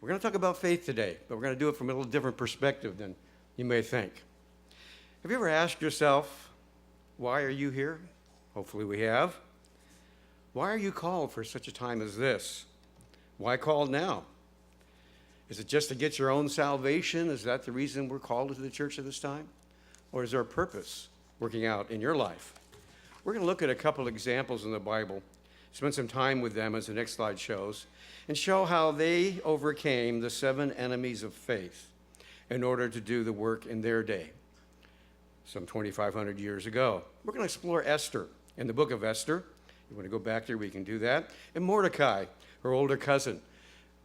We're going to talk about faith today, but we're going to do it from a little different perspective than you may think. Have you ever asked yourself, why are you here? Hopefully we have. Why are you called for such a time as this? Why called now? Is it just to get your own salvation? Is that the reason we're called to the church at this time? Or is there a purpose working out in your life? We're going to look at a couple examples in the Bible, spend some time with them as the next slide shows, and show how they overcame the 7 enemies of faith in order to do the work in their day, some 2,500 years ago. We're going to explore Esther in the book of Esther. You want to go back there, we can do that. And Mordecai, her older cousin.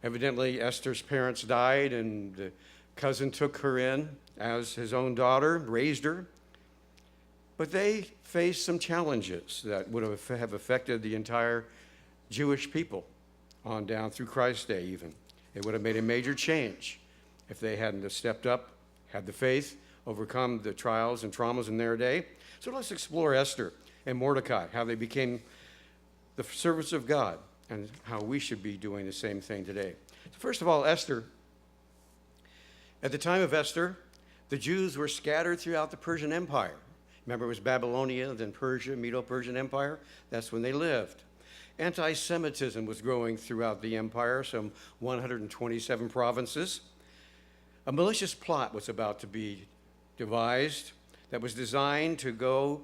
Evidently, Esther's parents died, and the cousin took her in as his own daughter, raised her. But they faced some challenges that would have affected the entire Jewish people on down through Christ's day even. It would have made a major change if they hadn't have stepped up, had the faith, overcome the trials and traumas in their day. So let's explore Esther and Mordecai, how they became the servants of God, and how we should be doing the same thing today. So first of all, Esther. At the time of Esther, the Jews were scattered throughout the Persian Empire. Remember, it was Babylonia, then Persia, Medo-Persian Empire. That's when they lived. Anti-Semitism was growing throughout the empire, some 127 provinces. A malicious plot was about to be devised that was designed to go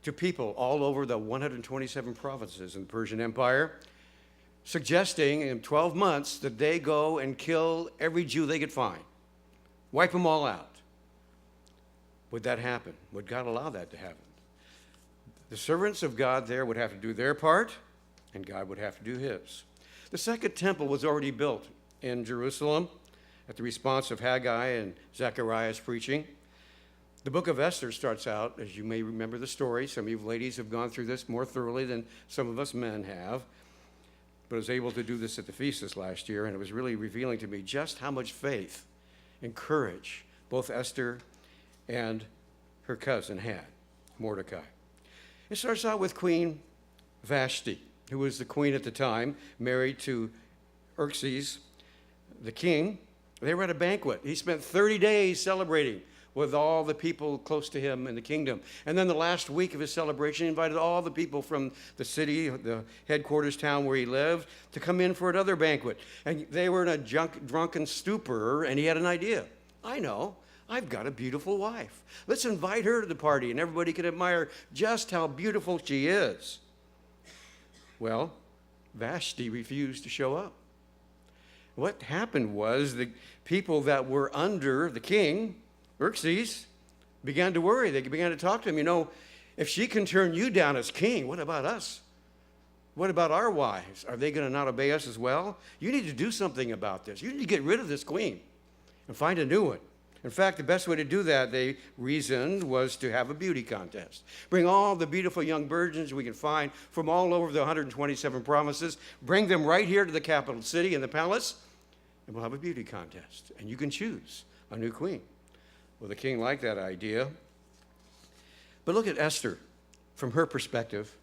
to people all over the 127 provinces in the Persian Empire, suggesting in 12 months that they go and kill every Jew they could find, wipe them all out. Would that happen? Would God allow that to happen? The servants of God there would have to do their part, and God would have to do his. The second temple was already built in Jerusalem at the response of Haggai and Zechariah's preaching. The book of Esther starts out, as you may remember the story. Some of you ladies have gone through this more thoroughly than some of us men have. But I was able to do this at the feast this last year, and it was really revealing to me just how much faith and courage both Esther and her cousin had, Mordecai. It starts out with Queen Vashti, who was the queen at the time, married to Xerxes, the king. They were at a banquet. He spent 30 days celebrating with all the people close to him in the kingdom. And then the last week of his celebration, he invited all the people from the city, the headquarters town where he lived, to come in for another banquet. And they were in a drunken stupor, and he had an idea. I know. I've got a beautiful wife. Let's invite her to the party, and everybody can admire just how beautiful she is. Well, Vashti refused to show up. What happened was the people that were under the king, Xerxes, began to worry. They began to talk to him. You know, if she can turn you down as king, what about us? What about our wives? Are they going to not obey us as well? You need to do something about this. You need to get rid of this queen and find a new one. In fact, the best way to do that, they reasoned, was to have a beauty contest. Bring all the beautiful young virgins we can find from all over the 127 provinces, bring them right here to the capital city in the palace, and we'll have a beauty contest. And you can choose a new queen. Well, the king liked that idea. But look at Esther from her perspective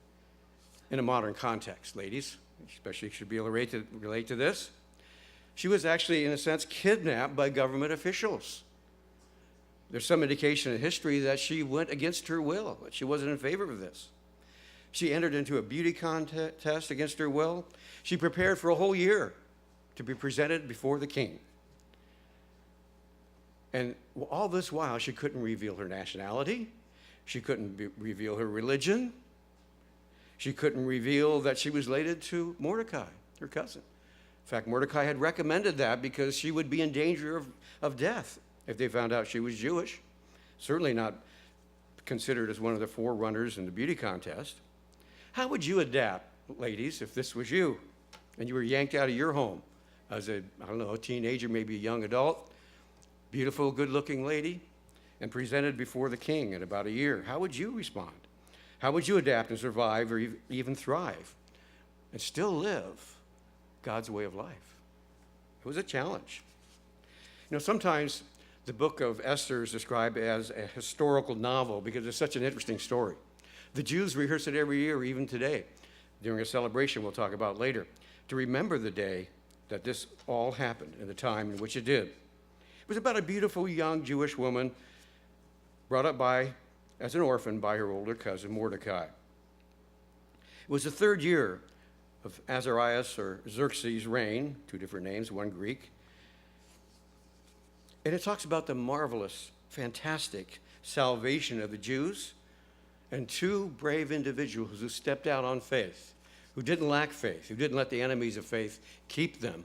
in a modern context, ladies. Especially should be able to relate to this. She was actually, in a sense, kidnapped by government officials. There's some indication in history that she went against her will, that she wasn't in favor of this. She entered into a beauty contest against her will. She prepared for a whole year to be presented before the king. And all this while, she couldn't reveal her nationality. She couldn't reveal her religion. She couldn't reveal that she was related to Mordecai, her cousin. In fact, Mordecai had recommended that because she would be in danger of death if they found out she was Jewish. Certainly not considered as one of the forerunners in the beauty contest. How would you adapt, ladies, if this was you and you were yanked out of your home as a teenager, maybe a young adult, beautiful, good-looking lady, and presented before the king in about a year? How would you respond? How would you adapt and survive or even thrive and still live God's way of life? It was a challenge. You know, sometimes the book of Esther is described as a historical novel because it's such an interesting story. The Jews rehearse it every year, even today, during a celebration we'll talk about later, to remember the day that this all happened in the time in which it did. It was about a beautiful young Jewish woman brought up as an orphan by her older cousin Mordecai. It was the third year of Azarias or Xerxes' reign, two different names, one Greek. And it talks about the marvelous, fantastic salvation of the Jews and two brave individuals who stepped out on faith, who didn't lack faith, who didn't let the enemies of faith keep them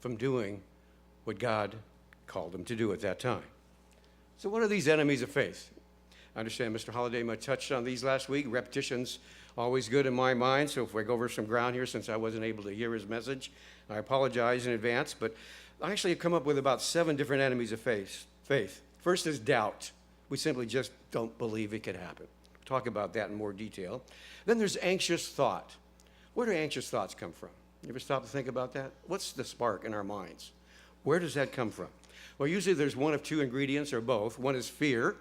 from doing what God called them to do at that time. So what are these enemies of faith? I understand Mr. Holliday might touched on these last week. Repetition's always good in my mind, so if I go over some ground here since I wasn't able to hear his message, I apologize in advance, but I actually have come up with about 7 different enemies of faith. First is doubt. We simply just don't believe it could happen. We'll talk about that in more detail. Then there's anxious thought. Where do anxious thoughts come from? You ever stop to think about that? What's the spark in our minds? Where does that come from? Well, usually there's one of 2 ingredients or both. One is fear.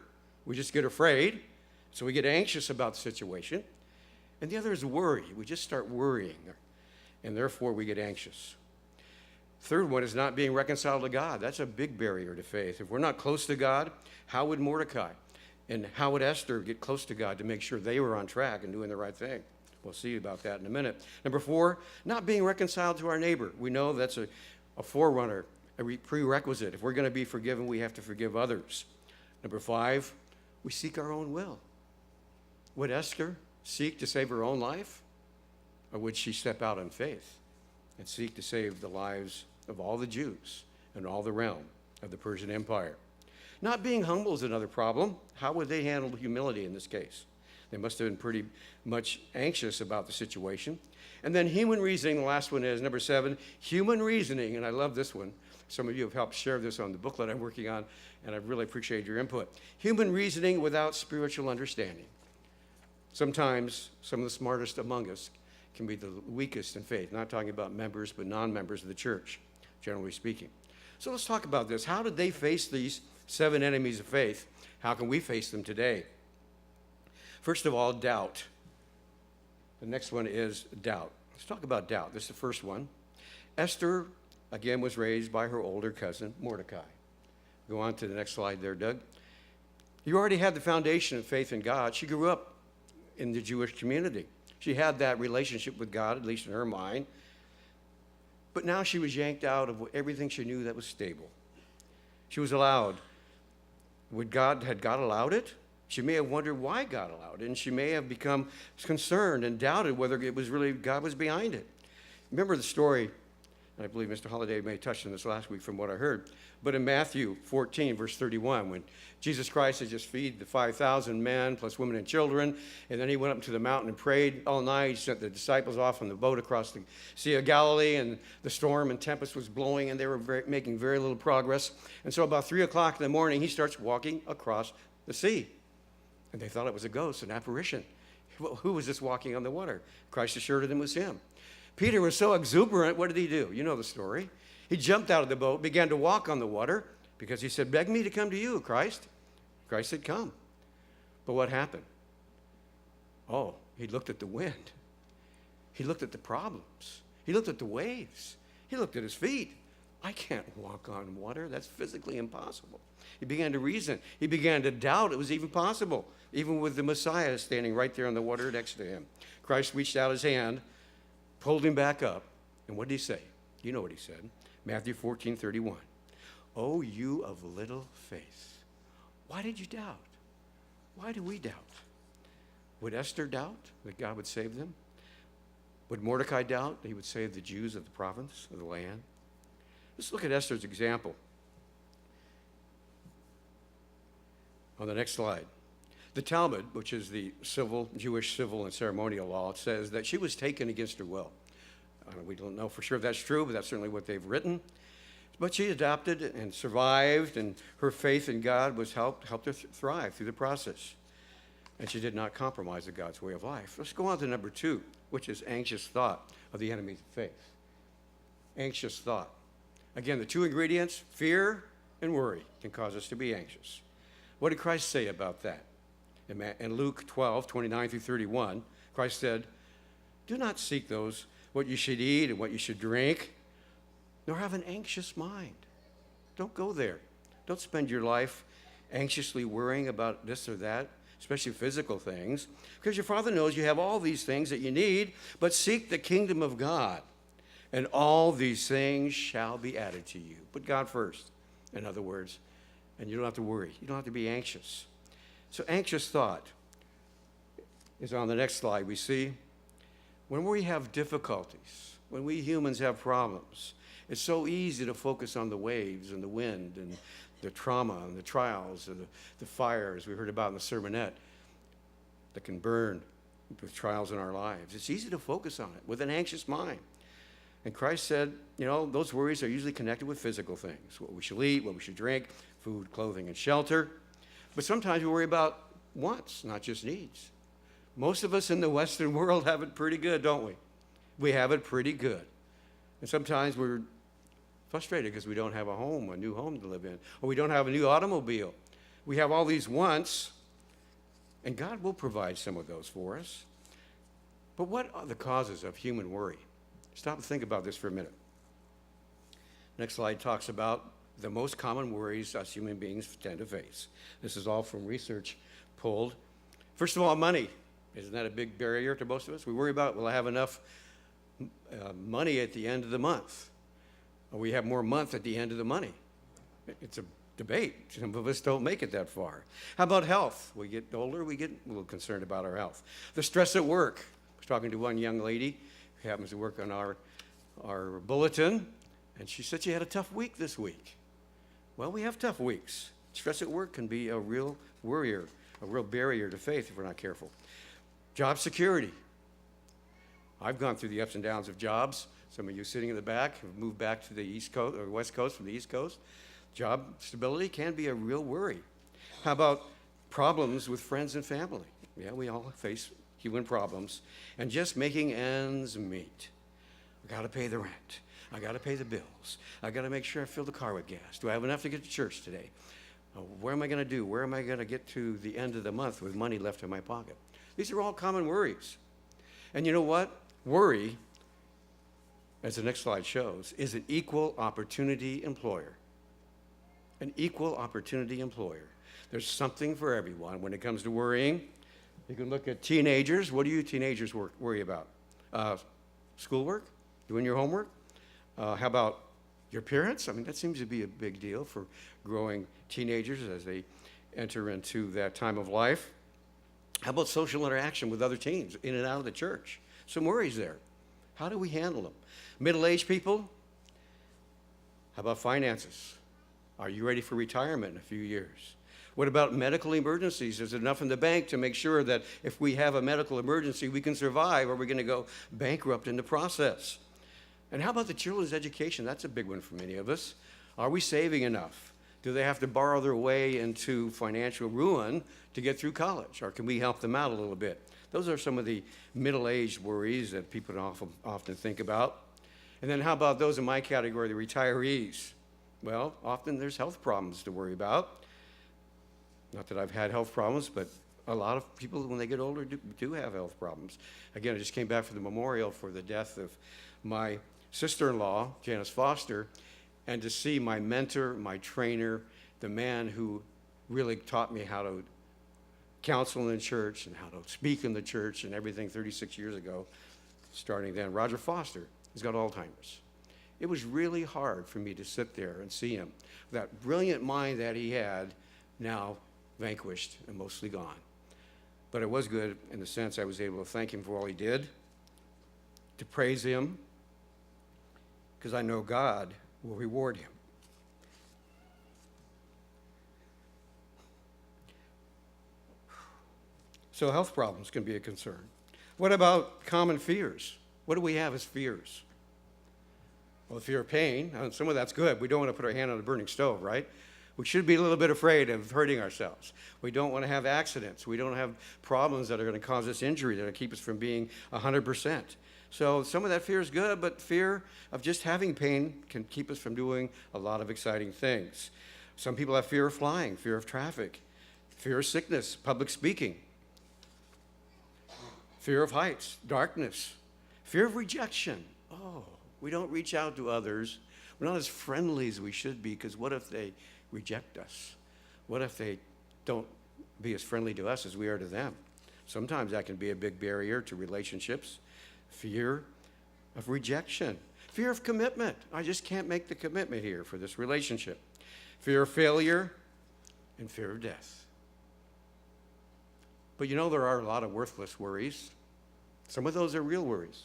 We just get afraid, so we get anxious about the situation. And the other is worry. We just start worrying, and therefore we get anxious. Third one is not being reconciled to God. That's a big barrier to faith. If we're not close to God, how would Mordecai and how would Esther get close to God to make sure they were on track and doing the right thing? We'll see about that in a minute. Number 4, not being reconciled to our neighbor. We know that's a forerunner, a prerequisite. If we're going to be forgiven, we have to forgive others. Number 5, we seek our own will. Would Esther seek to save her own life? Or would she step out in faith and seek to save the lives of all the Jews and all the realm of the Persian Empire? Not being humble is another problem. How would they handle humility in this case? They must have been pretty much anxious about the situation. And then human reasoning, the last one is number 7, human reasoning, and I love this one. Some of you have helped share this on the booklet I'm working on, and I really appreciate your input. Human reasoning without spiritual understanding. Sometimes some of the smartest among us can be the weakest in faith. Not talking about members, but non-members of the church, generally speaking. So let's talk about this. How did they face these 7 enemies of faith? How can we face them today? First of all, doubt. The next one is doubt. Let's talk about doubt. This is the first one. Esther, again, was raised by her older cousin, Mordecai. Go on to the next slide there, Doug. You already had the foundation of faith in God. She grew up in the Jewish community. She had that relationship with God, at least in her mind. But now she was yanked out of everything she knew that was stable. She was allowed. Had God allowed it? She may have wondered why God allowed it, and she may have become concerned and doubted whether it was really God was behind it. Remember the story, and I believe Mr. Holliday may have touched on this last week from what I heard, but in Matthew 14, verse 31, when Jesus Christ had just fed the 5,000 men, plus women and children, and then he went up to the mountain and prayed all night. He sent the disciples off on the boat across the Sea of Galilee, and the storm and tempest was blowing, and they were making very little progress. And so about 3 o'clock in the morning, he starts walking across the sea. And they thought it was a ghost, an apparition. Well, who was this walking on the water? Christ assured them it was him. Peter was so exuberant, what did he do? You know the story. He jumped out of the boat, began to walk on the water, because he said, "Beg me to come to you, Christ." Christ said, "Come." But what happened? Oh, he looked at the wind. He looked at the problems. He looked at the waves. He looked at his feet. I can't walk on water. That's physically impossible. He began to reason. He began to doubt it was even possible, even with the Messiah standing right there on the water next to him. Christ reached out his hand, pulled him back up, and what did he say? You know what he said. Matthew 14:31. "Oh, you of little faith, why did you doubt?" Why do we doubt? Would Esther doubt that God would save them? Would Mordecai doubt that he would save the Jews of the province, of the land? Let's look at Esther's example. On the next slide. The Talmud, which is the Jewish civil and ceremonial law, says that she was taken against her will. We don't know for sure if that's true, but that's certainly what they've written. But she adopted and survived, and her faith in God was helped her thrive through the process. And she did not compromise with God's way of life. Let's go on to number 2, which is anxious thought of the enemies of faith. Anxious thought. Again, the 2 ingredients, fear and worry, can cause us to be anxious. What did Christ say about that? In Luke 12:29 through 31, Christ said, "Do not seek what you should eat and what you should drink, nor have an anxious mind. Don't go there. Don't spend your life anxiously worrying about this or that, especially physical things, because your Father knows you have all these things that you need, but seek the kingdom of God, and all these things shall be added to you. Put God first, in other words, and you don't have to worry. You don't have to be anxious. So anxious thought is on the next slide. We see when we have difficulties, when we humans have problems, it's so easy to focus on the waves and the wind and the trauma and the trials and the fires we heard about in the sermonette that can burn with trials in our lives. It's easy to focus on it with an anxious mind. And Christ said, those worries are usually connected with physical things, what we should eat, what we should drink, food, clothing, and shelter. But sometimes we worry about wants, not just needs. Most of us in the Western world have it pretty good, don't we? We have it pretty good. And sometimes we're frustrated because we don't have a new home to live in, or we don't have a new automobile. We have all these wants, and God will provide some of those for us. But what are the causes of human worry? Stop and think about this for a minute. Next slide talks about the most common worries us human beings tend to face. This is all from research pulled. First of all, money. Isn't that a big barrier to most of us? We worry about, will I have enough money at the end of the month? Or we have more month at the end of the money. It's a debate. Some of us don't make it that far. How about health? We get older, we get a little concerned about our health. The stress at work. I was talking to one young lady who happens to work on our bulletin, and she said she had a tough week this week. Well, we have tough weeks. Stress at work can be a real worrier, a real barrier to faith if we're not careful. Job security. I've gone through the ups and downs of jobs. Some of you sitting in the back have moved back to the East Coast or West Coast from the East Coast. Job stability can be a real worry. How about problems with friends and family? Yeah, we all face human problems. And just making ends meet. I got to pay the rent. I got to pay the bills. I got to make sure I fill the car with gas. Do I have enough to get to church today? Where am I going to do? Where am I going to get to the end of the month with money left in my pocket? These are all common worries. And you know what? Worry, as the next slide shows, is an equal opportunity employer. An equal opportunity employer. There's something for everyone when it comes to worrying. You can look at teenagers. What do you teenagers worry about? Schoolwork? Doing your homework? How about your parents? I mean, that seems to be a big deal for growing teenagers as they enter into that time of life. How about social interaction with other teens in and out of the church? Some worries there. How do we handle them? Middle-aged people? How about finances? Are you ready for retirement in a few years? What about medical emergencies? Is there enough in the bank to make sure that if we have a medical emergency, we can survive, or are we going to go bankrupt in the process? And how about the children's education? That's a big one for many of us. Are we saving enough? Do they have to borrow their way into financial ruin to get through college? Or can we help them out a little bit? Those are some of the middle-aged worries that people often think about. And then how about those in my category, the retirees? Well, often there's health problems to worry about. Not that I've had health problems, but a lot of people, when they get older, do have health problems. Again, I just came back from the memorial for the death of my sister-in-law, Janice Foster, and to see my mentor, my trainer, the man who really taught me how to counsel in church and how to speak in the church and everything 36 years ago, starting then. Roger Foster, he's got Alzheimer's. It was really hard for me to sit there and see him. That brilliant mind that he had, now vanquished and mostly gone. But it was good in the sense I was able to thank him for all he did, to praise him, because I know God will reward him. So health problems can be a concern. What about common fears? What do we have as fears? Well, the fear of pain, some of that's good. We don't want to put our hand on a burning stove, right? We should be a little bit afraid of hurting ourselves. We don't want to have accidents. We don't have problems that are going to cause us injury, that are going to keep us from being 100%. So some of that fear is good, but fear of just having pain can keep us from doing a lot of exciting things. Some people have fear of flying, fear of traffic, fear of sickness, public speaking, fear of heights, darkness, fear of rejection. Oh, we don't reach out to others We're not as friendly as we should be, because what if they reject us? What if they don't be as friendly to us as we are to them? Sometimes that can be a big barrier to relationships. Fear of rejection. Fear of commitment. I just can't make the commitment here for this relationship. Fear of failure and fear of death. But you know, there are a lot of worthless worries. Some of those are real worries.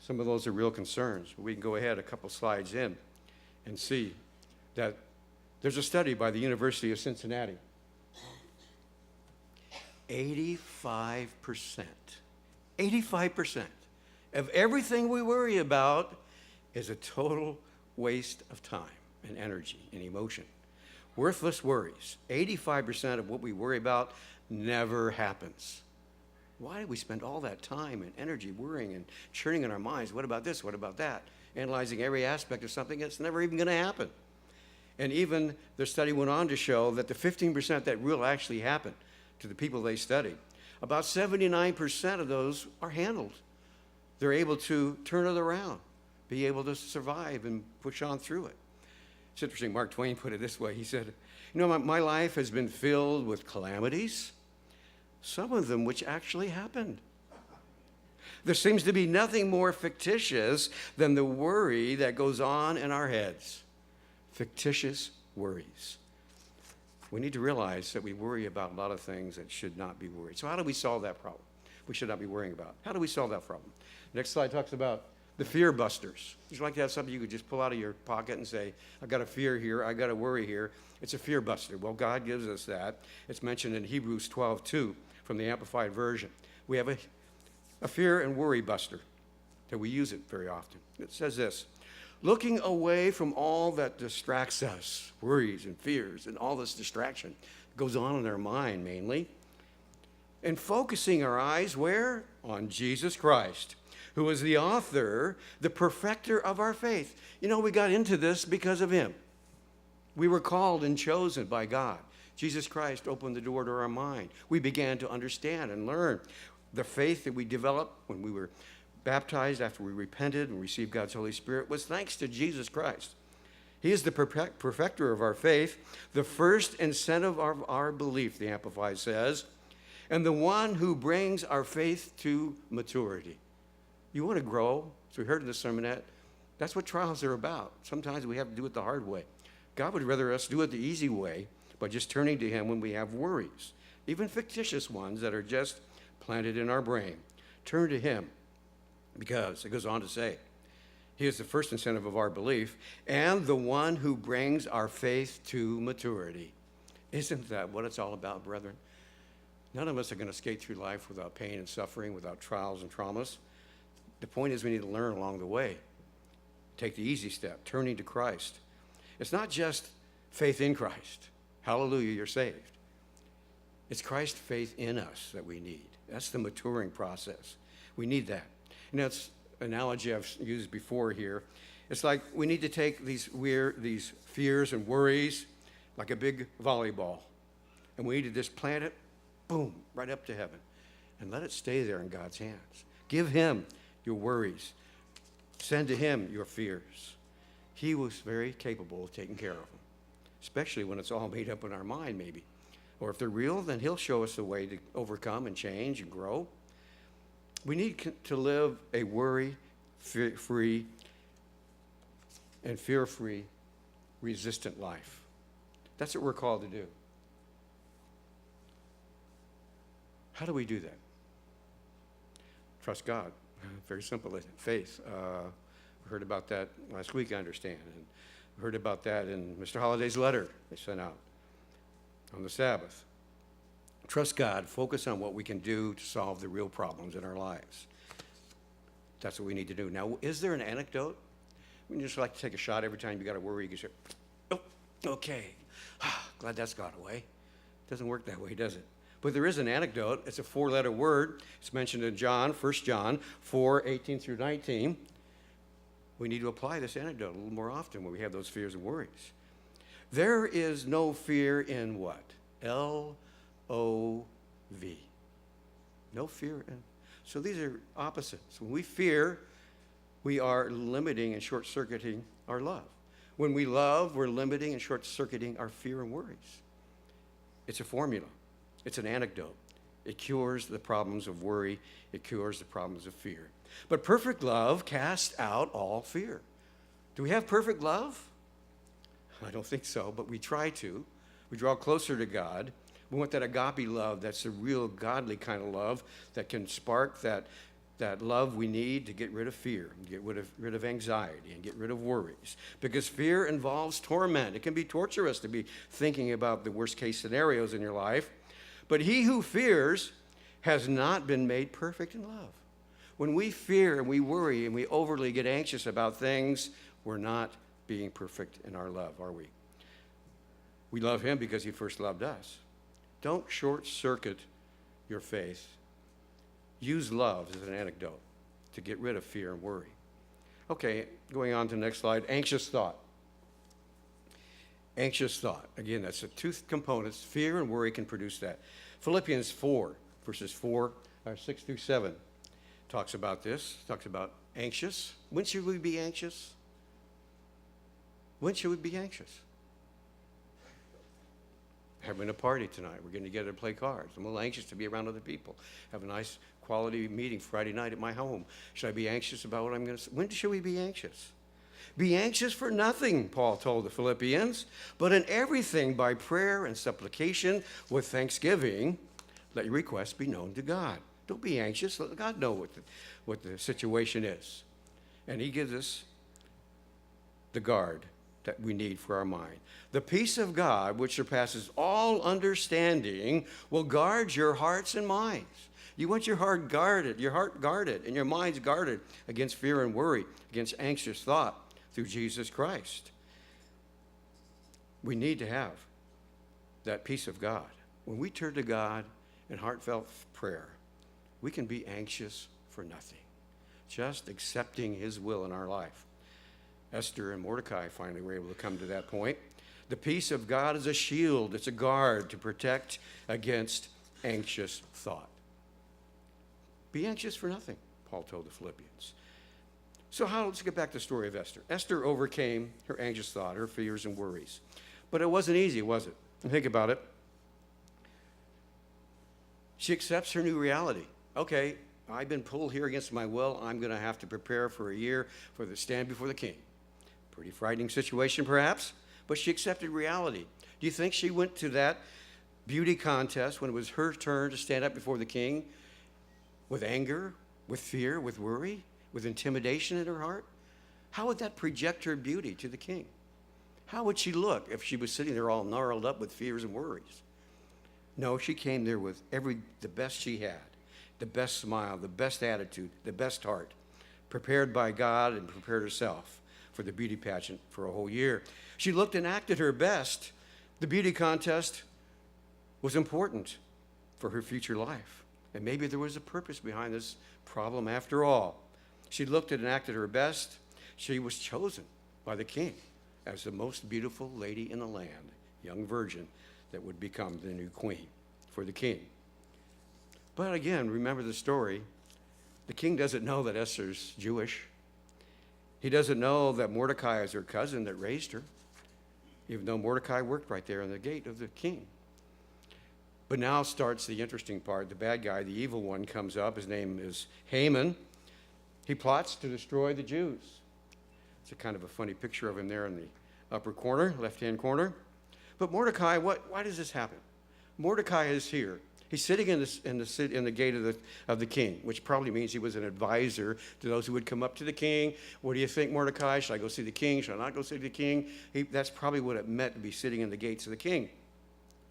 Some of those are real concerns. We can go ahead a couple slides in and see that there's a study by the University of Cincinnati. 85% of everything we worry about is a total waste of time and energy and emotion. Worthless worries. 85% of what we worry about never happens. Why do we spend all that time and energy worrying and churning in our minds? What about this? What about that? Analyzing every aspect of something that's never even going to happen. And even the study went on to show that the 15% that will actually happen to the people they studied, about 79% of those are handled. They're able to turn it around, be able to survive and push on through it. It's interesting, Mark Twain put it this way. He said, you know, my life has been filled with calamities, some of them which actually happened. There seems to be nothing more fictitious than the worry that goes on in our heads. Fictitious worries. We need to realize that we worry about a lot of things that should not be worried. So how do we solve that problem? We should not be worrying about. How do we solve that problem? Next slide talks about the fear busters. Would you like to have something you could just pull out of your pocket and say, I've got a fear here, I've got a worry here. It's a fear buster. Well, God gives us that. It's mentioned in Hebrews 12:2 from the Amplified Version. We have a fear and worry buster that we use it very often. It says this: looking away from all that distracts us, worries and fears and all this distraction goes on in our mind mainly, and focusing our eyes where? On Jesus Christ, who is the author, the perfecter of our faith. You know, we got into this because of him. We were called and chosen by God. Jesus Christ opened the door to our mind. We began to understand and learn. The faith that we developed when we were baptized, after we repented and received God's Holy Spirit, was thanks to Jesus Christ. He is the perfecter of our faith, the first incentive of our belief, the Amplified says, and the one who brings our faith to maturity. You want to grow, as we heard in the sermonette, that's what trials are about. Sometimes we have to do it the hard way. God would rather us do it the easy way by just turning to him when we have worries, even fictitious ones that are just planted in our brain. Turn to him, because it goes on to say, he is the first incentive of our belief and the one who brings our faith to maturity. Isn't that what it's all about, brethren? None of us are going to skate through life without pain and suffering, without trials and traumas. The point is we need to learn along the way. Take the easy step, turning to Christ. It's not just faith in Christ. Hallelujah, you're saved. It's Christ's faith in us that we need. That's the maturing process. We need that. And that's an analogy I've used before here. It's like we need to take these fears and worries like a big volleyball, and we need to just plant it, boom, right up to heaven, and let it stay there in God's hands. Give him your worries. Send to him your fears. He was very capable of taking care of them, especially when it's all made up in our mind, maybe. Or if they're real, then he'll show us a way to overcome and change and grow. We need to live a worry-free and fear-free, resistant life. That's what we're called to do. How do we do that? Trust God. Very simple, isn't it? Faith. We heard about that last week, I understand. And we heard about that in Mr. Holliday's letter they sent out on the Sabbath. Trust God. Focus on what we can do to solve the real problems in our lives. That's what we need to do. Now, is there an anecdote? We just like to take a shot every time you got to worry. You can say, oh, okay. Glad that's gone away. It doesn't work that way, does it? But there is an anecdote. It's a 4-letter word. It's mentioned in 1 John 4:18 through 19. We need to apply this anecdote a little more often when we have those fears and worries. There is no fear in what? Love. No fear in. So these are opposites. When we fear, we are limiting and short-circuiting our love. When we love, we're limiting and short-circuiting our fear and worries. It's a formula. It's an antidote. It cures the problems of worry. It cures the problems of fear. But perfect love casts out all fear. Do we have perfect love? I don't think so, but we try to. We draw closer to God. We want that agape love. That's the real godly kind of love that can spark that love we need to get rid of fear, and get rid of anxiety, and get rid of worries. Because fear involves torment. It can be torturous to be thinking about the worst case scenarios in your life. But he who fears has not been made perfect in love. When we fear and we worry and we overly get anxious about things, we're not being perfect in our love, are we? We love him because he first loved us. Don't short-circuit your faith. Use love as an antidote to get rid of fear and worry. Okay, going on to the next slide. Anxious thought. Anxious thought. Again, that's the two components. Fear and worry can produce that. Philippians 4, verses 6 through 7 talks about this. Talks about anxious. When should we be anxious? When should we be anxious? Having a party tonight. We're getting together to play cards. I'm a little anxious to be around other people. Have a nice quality meeting Friday night at my home. Should I be anxious about what I'm going to say? When should we be anxious? Be anxious for nothing, Paul told the Philippians, but in everything by prayer and supplication with thanksgiving, let your requests be known to God. Don't be anxious. Let God know what the situation is. And he gives us the guard that we need for our mind. The peace of God, which surpasses all understanding, will guard your hearts and minds. You want your heart guarded, and your minds guarded against fear and worry, against anxious thought through Jesus Christ. We need to have that peace of God. When we turn to God in heartfelt prayer, we can be anxious for nothing, just accepting his will in our life. Esther and Mordecai finally were able to come to that point. The peace of God is a shield. It's a guard to protect against anxious thought. Be anxious for nothing, Paul told the Philippians. So let's get back to the story of Esther. Esther overcame her anxious thought, her fears and worries. But it wasn't easy, was it? Think about it. She accepts her new reality. Okay, I've been pulled here against my will. I'm going to have to prepare for a year for the stand before the king. Pretty frightening situation, perhaps, but she accepted reality. Do you think she went to that beauty contest when it was her turn to stand up before the king with anger, with fear, with worry, with intimidation in her heart? How would that project her beauty to the king? How would she look if she was sitting there all gnarled up with fears and worries? No, she came there with the best she had, the best smile, the best attitude, the best heart, prepared by God and prepared herself for the beauty pageant for a whole year. She looked and acted her best. The beauty contest was important for her future life. And maybe there was a purpose behind this problem after all. She looked and acted her best. She was chosen by the king as the most beautiful lady in the land, young virgin that would become the new queen for the king. But again, remember the story. The king doesn't know that Esther's Jewish. He doesn't know that Mordecai is her cousin that raised her, even though Mordecai worked right there on the gate of the king. But now starts the interesting part. The bad guy, the evil one, comes up. His name is Haman. He plots to destroy the Jews. It's a kind of a funny picture of him there in the upper corner, left-hand corner. But Mordecai, why does this happen? Mordecai is here. He's sitting in the gate of the king, which probably means he was an advisor to those who would come up to the king. What do you think, Mordecai? Should I go see the king? Should I not go see the king? That's probably what it meant to be sitting in the gates of the king.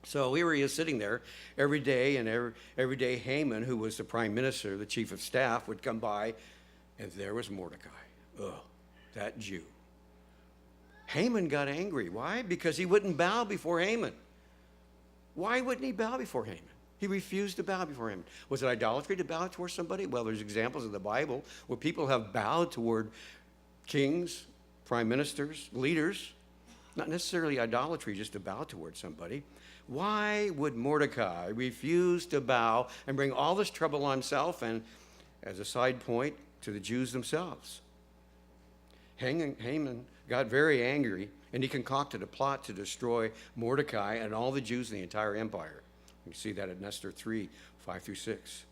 So here he is sitting there every day, and every day Haman, who was the prime minister, the chief of staff, would come by, and there was Mordecai. Ugh, that Jew. Haman got angry. Why? Because he wouldn't bow before Haman. Why wouldn't he bow before Haman? He refused to bow before him. Was it idolatry to bow toward somebody? Well, there's examples in the Bible where people have bowed toward kings, prime ministers, leaders. Not necessarily idolatry just to bow toward somebody. Why would Mordecai refuse to bow and bring all this trouble on himself and, as a side point, to the Jews themselves? Haman got very angry, and he concocted a plot to destroy Mordecai and all the Jews in the entire empire. You see that in Esther 3, 5 through 6.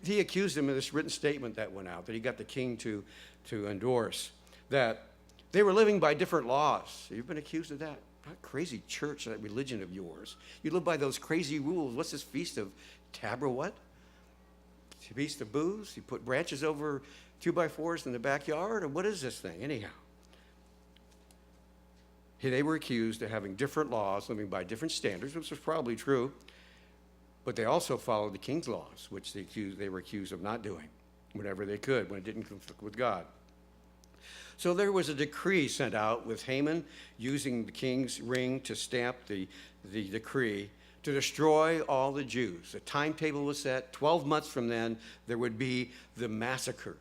He accused him of this written statement that went out, that he got the king to endorse, that they were living by different laws. You've been accused of that. That crazy church, that religion of yours. You live by those crazy rules. What's this feast of what? Feast of booze? You put branches over 2x4s in the backyard? Or what is this thing, anyhow? They were accused of having different laws, living by different standards, which was probably true. But they also followed the king's laws, which they were accused of not doing whenever they could, when it didn't conflict with God. So there was a decree sent out with Haman using the king's ring to stamp the decree to destroy all the Jews. A timetable was set. 12 months from then, there would be the massacre,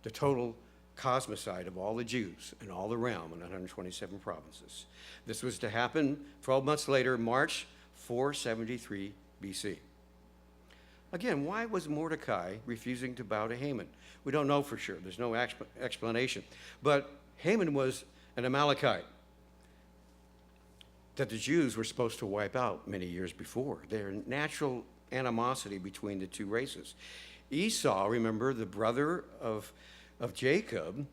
the total cosmicide of all the Jews in all the realm in 127 provinces. This was to happen 12 months later, March 473 BC. Again, why was Mordecai refusing to bow to Haman? We don't know for sure. There's no explanation. But Haman was an Amalekite that the Jews were supposed to wipe out many years before. Their natural animosity between the two races. Esau, remember, the brother of Jacob,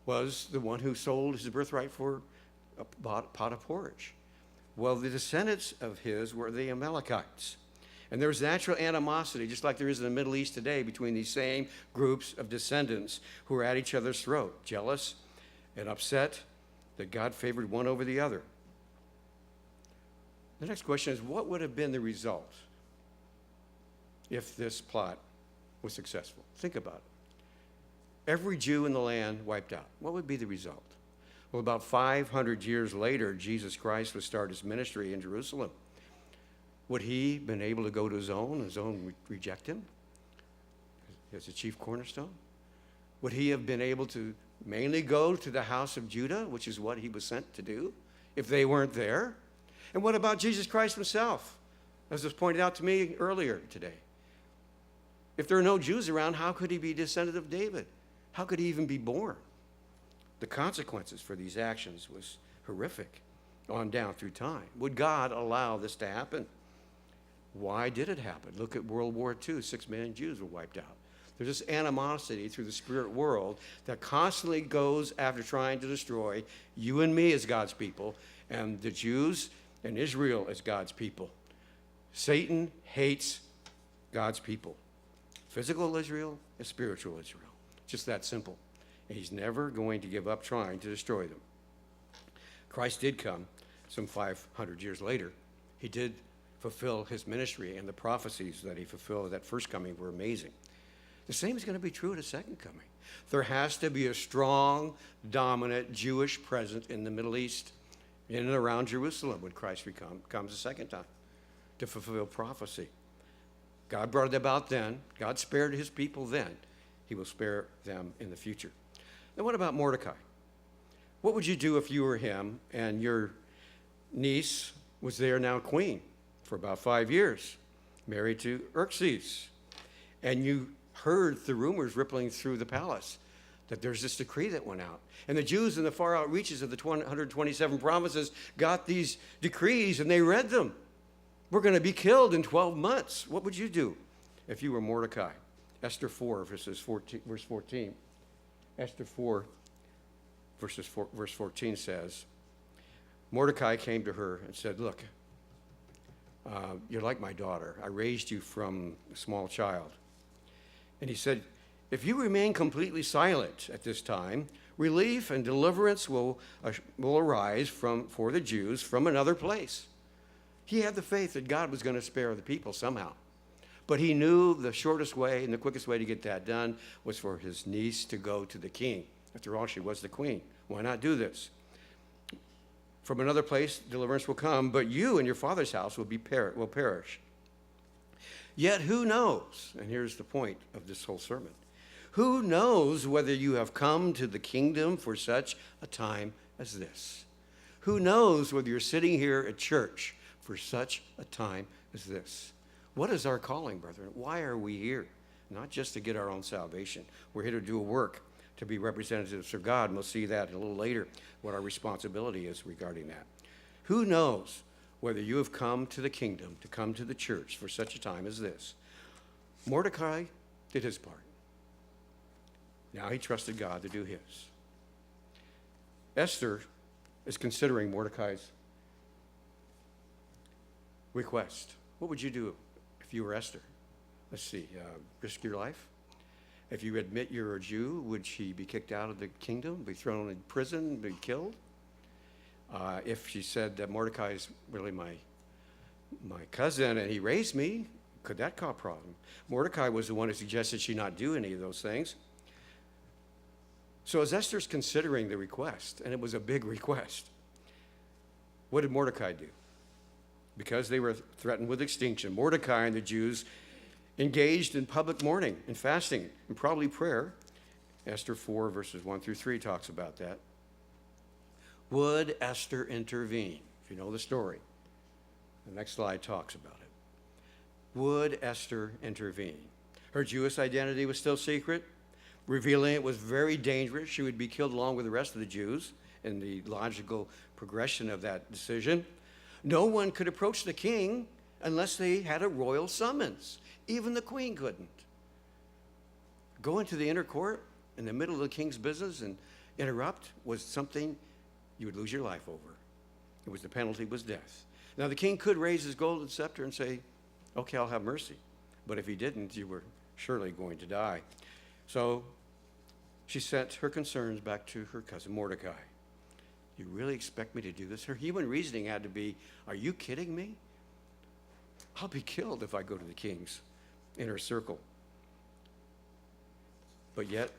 was the one who sold his birthright for a pot of porridge. Well, the descendants of his were the Amalekites. And there was natural animosity, just like there is in the Middle East today, between these same groups of descendants who are at each other's throat, jealous and upset that God favored one over the other. The next question is, what would have been the result if this plot was successful? Think about it. Every Jew in the land wiped out. What would be the result? Well, about 500 years later, Jesus Christ would start his ministry in Jerusalem. Would he have been able to go to his own reject him as the chief cornerstone? Would he have been able to mainly go to the house of Judah, which is what he was sent to do, if they weren't there? And what about Jesus Christ himself? As was pointed out to me earlier today. If there are no Jews around, how could he be a descendant of David? How could he even be born? The consequences for these actions was horrific on down through time. Would God allow this to happen? Why did it happen? Look at World War II. 6 million Jews were wiped out. There's this animosity through the spirit world that constantly goes after trying to destroy you and me as God's people, and the Jews and Israel as God's people. Satan hates God's people. Physical Israel and spiritual Israel. Just that simple. And he's never going to give up trying to destroy them. Christ did come some 500 years later. He did fulfill his ministry, and the prophecies that he fulfilled at that first coming were amazing. The same is going to be true at his second coming. There has to be a strong, dominant Jewish presence in the Middle East, in and around Jerusalem when Christ comes a second time to fulfill prophecy. God brought it about then. God spared his people then. He will spare them in the future. Now, what about Mordecai? What would you do if you were him and your niece was there now queen for about 5 years, married to Xerxes, and you heard the rumors rippling through the palace that there's this decree that went out, and the Jews in the far out reaches of the 127 provinces got these decrees and they read them. We're going to be killed in 12 months. What would you do if you were Mordecai? Esther 4, verse 14. Esther 4, verse 14 says, Mordecai came to her and said, look, you're like my daughter. I raised you from a small child. And he said, if you remain completely silent at this time, relief and deliverance will arise for the Jews from another place. He had the faith that God was going to spare the people somehow. But he knew the shortest way and the quickest way to get that done was for his niece to go to the king. After all, she was the queen. Why not do this? From another place, deliverance will come, but you and your father's house will perish. Yet who knows, and here's the point of this whole sermon, who knows whether you have come to the kingdom for such a time as this? Who knows whether you're sitting here at church for such a time as this? What is our calling, brethren? Why are we here? Not just to get our own salvation. We're here to do a work, to be representatives of God. And we'll see that a little later, what our responsibility is regarding that. Who knows whether you have come to the kingdom, to come to the church for such a time as this? Mordecai did his part. Now he trusted God to do his. Esther is considering Mordecai's request. What would you do if you were Esther? Let's see, risk your life? If you admit you're a Jew, would she be kicked out of the kingdom, be thrown in prison, be killed? If she said that Mordecai is really my cousin and he raised me, could that cause a problem? Mordecai was the one who suggested she not do any of those things. So as Esther's considering the request, and it was a big request, what did Mordecai do? Because they were threatened with extinction, Mordecai and the Jews engaged in public mourning and fasting and probably prayer. Esther 4, verses 1 through 3 talks about that. Would Esther intervene? If you know the story. The next slide talks about it. Would Esther intervene? Her Jewish identity was still secret. Revealing it was very dangerous. She would be killed along with the rest of the Jews in the logical progression of that decision. No one could approach the king unless they had a royal summons. Even the queen couldn't. Go into the inner court in the middle of the king's business and interrupt was something you would lose your life over. The penalty was death. Now the king could raise his golden scepter and say, okay, I'll have mercy. But if he didn't, you were surely going to die. So she sent her concerns back to her cousin Mordecai. You really expect me to do this? Her human reasoning had to be, are you kidding me? I'll be killed if I go to the king's inner circle. But yet,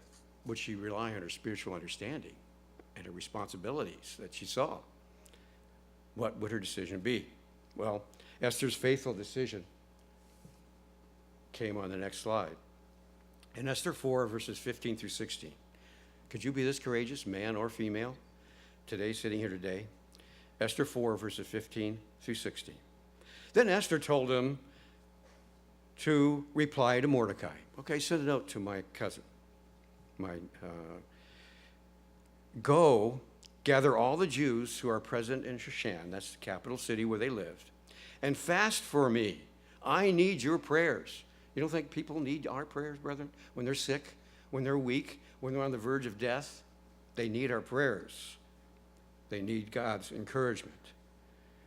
would she rely on her spiritual understanding and her responsibilities that she saw? What would her decision be? Well, Esther's faithful decision came on the next slide. In Esther 4, verses 15 through 16. Could you be this courageous, man or female, today, sitting here today? Esther 4, verses 15 through 16. Then Esther told him to reply to Mordecai. Okay, send a note to my cousin. Go, gather all the Jews who are present in Shushan, that's the capital city where they lived, and fast for me. I need your prayers. You don't think people need our prayers, brethren? When they're sick, when they're weak, when they're on the verge of death, they need our prayers. They need God's encouragement.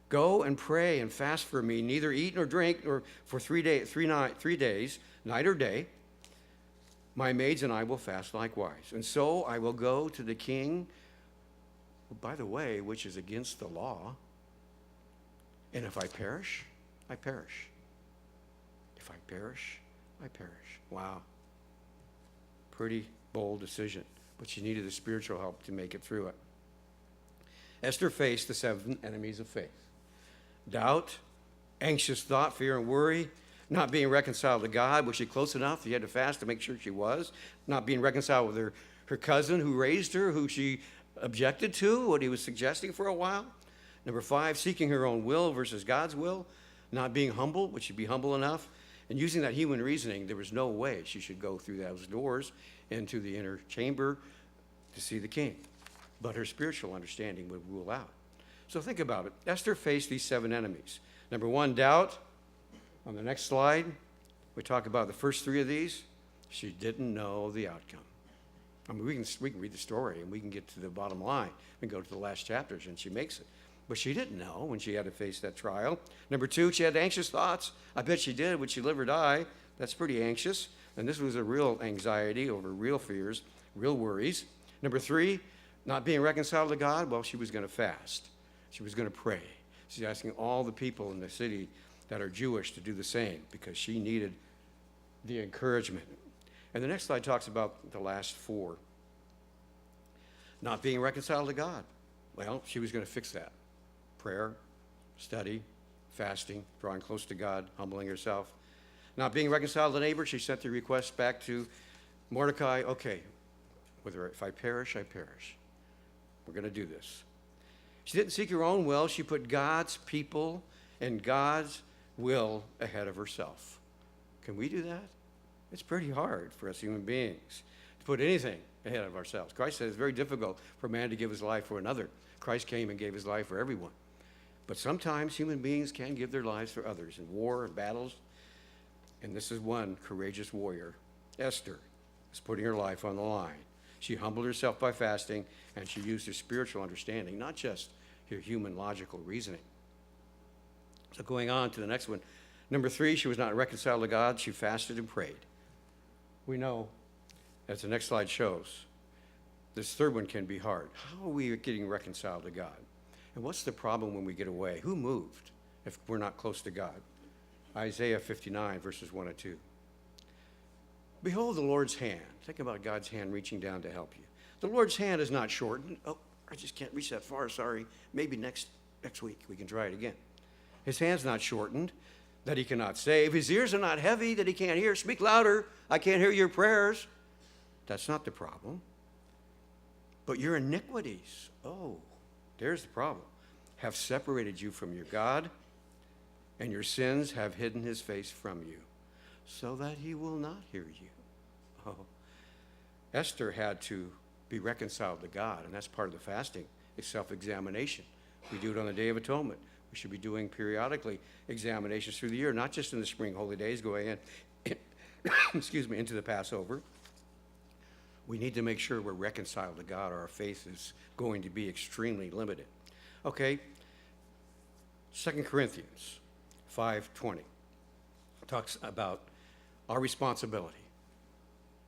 Go and pray and fast for me, neither eat nor drink nor for 3 days, night or day. My maids and I will fast likewise. And so I will go to the king, by the way, which is against the law. And if I perish, I perish. If I perish, I perish. Wow. Pretty bold decision. But she needed the spiritual help to make it through it. Esther faced the 7 enemies of faith. Doubt, anxious thought, fear, and worry. Not being reconciled to God. Was she close enough? He had to fast to make sure she was. Not being reconciled with her cousin who raised her, who she objected to, what he was suggesting for a while. Number 5, seeking her own will versus God's will. Not being humble. Would she be humble enough? And using that human reasoning, there was no way she should go through those doors into the inner chamber to see the king. But her spiritual understanding would rule out. So think about it. Esther faced these 7 enemies. Number 1, doubt. On the next slide, we talk about the first 3 of these. She didn't know the outcome. I mean, we can read the story and we can get to the bottom line. We can go to the last chapters and she makes it. But she didn't know when she had to face that trial. Number 2, she had anxious thoughts. I bet she did. Would she live or die? That's pretty anxious. And this was a real anxiety over real fears, real worries. Number 3, not being reconciled to God. Well, she was going to fast. She was going to pray. She's asking all the people in the city that are Jewish to do the same because she needed the encouragement. And the next slide talks about the last 4. Not being reconciled to God. Well, she was going to fix that. Prayer, study, fasting, drawing close to God, humbling herself. Not being reconciled to neighbor, she sent the request back to Mordecai. Okay, if I perish, I perish. We're going to do this. She didn't seek her own will. She put God's people and God's will ahead of herself. Can we do that? It's pretty hard for us human beings to put anything ahead of ourselves. Christ said it's very difficult for a man to give his life for another. Christ came and gave his life for everyone. But sometimes human beings can give their lives for others in war and battles. And this is one courageous warrior. Esther is putting her life on the line. She humbled herself by fasting, and she used her spiritual understanding, not just her human logical reasoning. So going on to the next one. Number 3, she was not reconciled to God. She fasted and prayed. We know, as the next slide shows, this third one can be hard. How are we getting reconciled to God? And what's the problem when we get away? Who moved if we're not close to God? Isaiah 59, verses 1 and 2. Behold the Lord's hand. Think about God's hand reaching down to help you. The Lord's hand is not shortened. Oh, I just can't reach that far, sorry. Maybe next week we can try it again. His hand's not shortened, that he cannot save. His ears are not heavy, that he can't hear. Speak louder, I can't hear your prayers. That's not the problem. But your iniquities, oh, there's the problem, have separated you from your God, and your sins have hidden his face from you, so that he will not hear you. Oh, Esther had to be reconciled to God, and that's part of the fasting. It's self-examination. We do it on the Day of Atonement. We should be doing periodically examinations through the year, not just in the spring holy days going in, into the Passover. We need to make sure we're reconciled to God, or our faith is going to be extremely limited. Okay, 2 Corinthians 5:20 talks about our responsibility.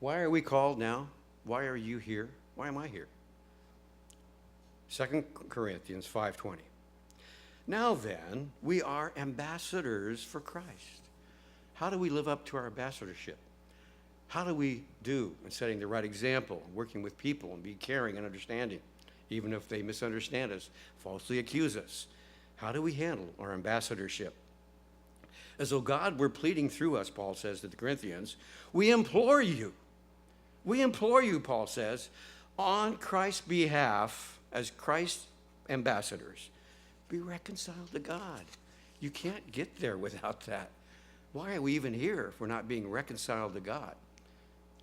Why are we called now? Why are you here? Why am I here? 2 Corinthians 5:20. Now then, we are ambassadors for Christ. How do we live up to our ambassadorship? How do we do in setting the right example, working with people and be caring and understanding, even if they misunderstand us, falsely accuse us? How do we handle our ambassadorship? As though God were pleading through us, Paul says to the Corinthians, we implore you, Paul says, on Christ's behalf, as Christ's ambassadors, be reconciled to God. You can't get there without that. Why are we even here if we're not being reconciled to God?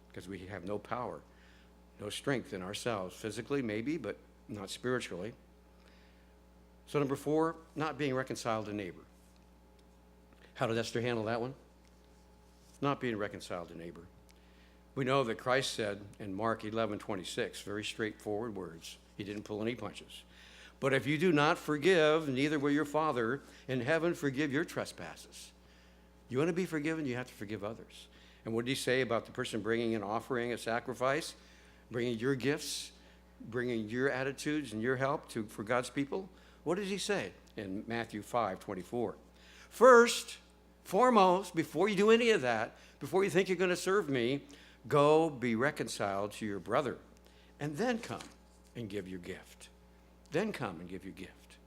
Because we have no power, no strength in ourselves. Physically, maybe, but not spiritually. So number 4, not being reconciled to neighbor. How did Esther handle that one? Not being reconciled to neighbor. We know that Christ said in Mark 11:26, very straightforward words. He didn't pull any punches. But if you do not forgive, neither will your Father in heaven forgive your trespasses. You want to be forgiven, you have to forgive others. And what did he say about the person bringing an offering, a sacrifice, bringing your gifts, bringing your attitudes and your help for God's people? What does he say in Matthew 5:24? First, foremost, before you do any of that, before you think you're going to serve me, go be reconciled to your brother, and then come and give your gift. Then come and give your gift.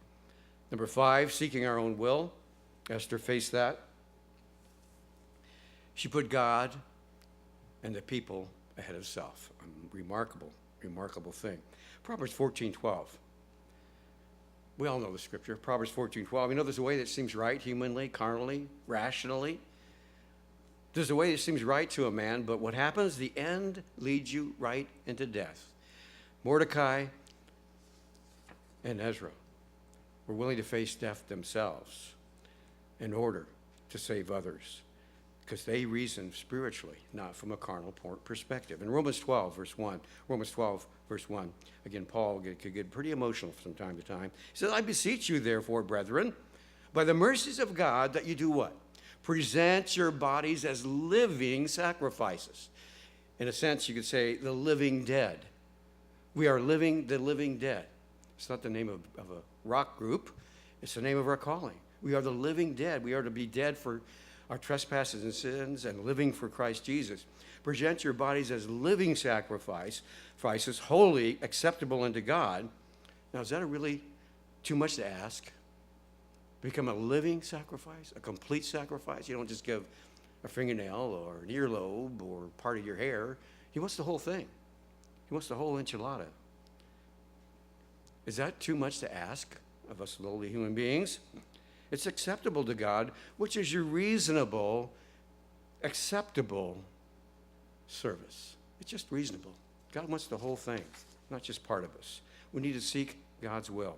Number 5, seeking our own will. Esther faced that. She put God and the people ahead of self. A remarkable thing. Proverbs 14:12. We all know the scripture. Proverbs 14:12. We know there's a way that seems right humanly, carnally, rationally. There's a way that seems right to a man, but what happens? The end leads you right into death. Mordecai and Ezra were willing to face death themselves in order to save others, because they reasoned spiritually, not from a carnal perspective. In Romans 12, verse 1, again, Paul could get pretty emotional from time to time. He says, I beseech you, therefore, brethren, by the mercies of God, that you do what? Present your bodies as living sacrifices. In a sense, you could say the living dead. We are living the living dead. It's not the name of a rock group. It's the name of our calling. We are the living dead. We are to be dead for our trespasses and sins and living for Christ Jesus. Present your bodies as living sacrifices, holy, acceptable unto God. Now, is that really too much to ask? Become a living sacrifice, a complete sacrifice? You don't just give a fingernail or an earlobe or part of your hair. He wants the whole thing. He wants the whole enchilada. Is that too much to ask of us lowly human beings? It's acceptable to God, which is your reasonable, acceptable service. It's just reasonable. God wants the whole thing, not just part of us. We need to seek God's will.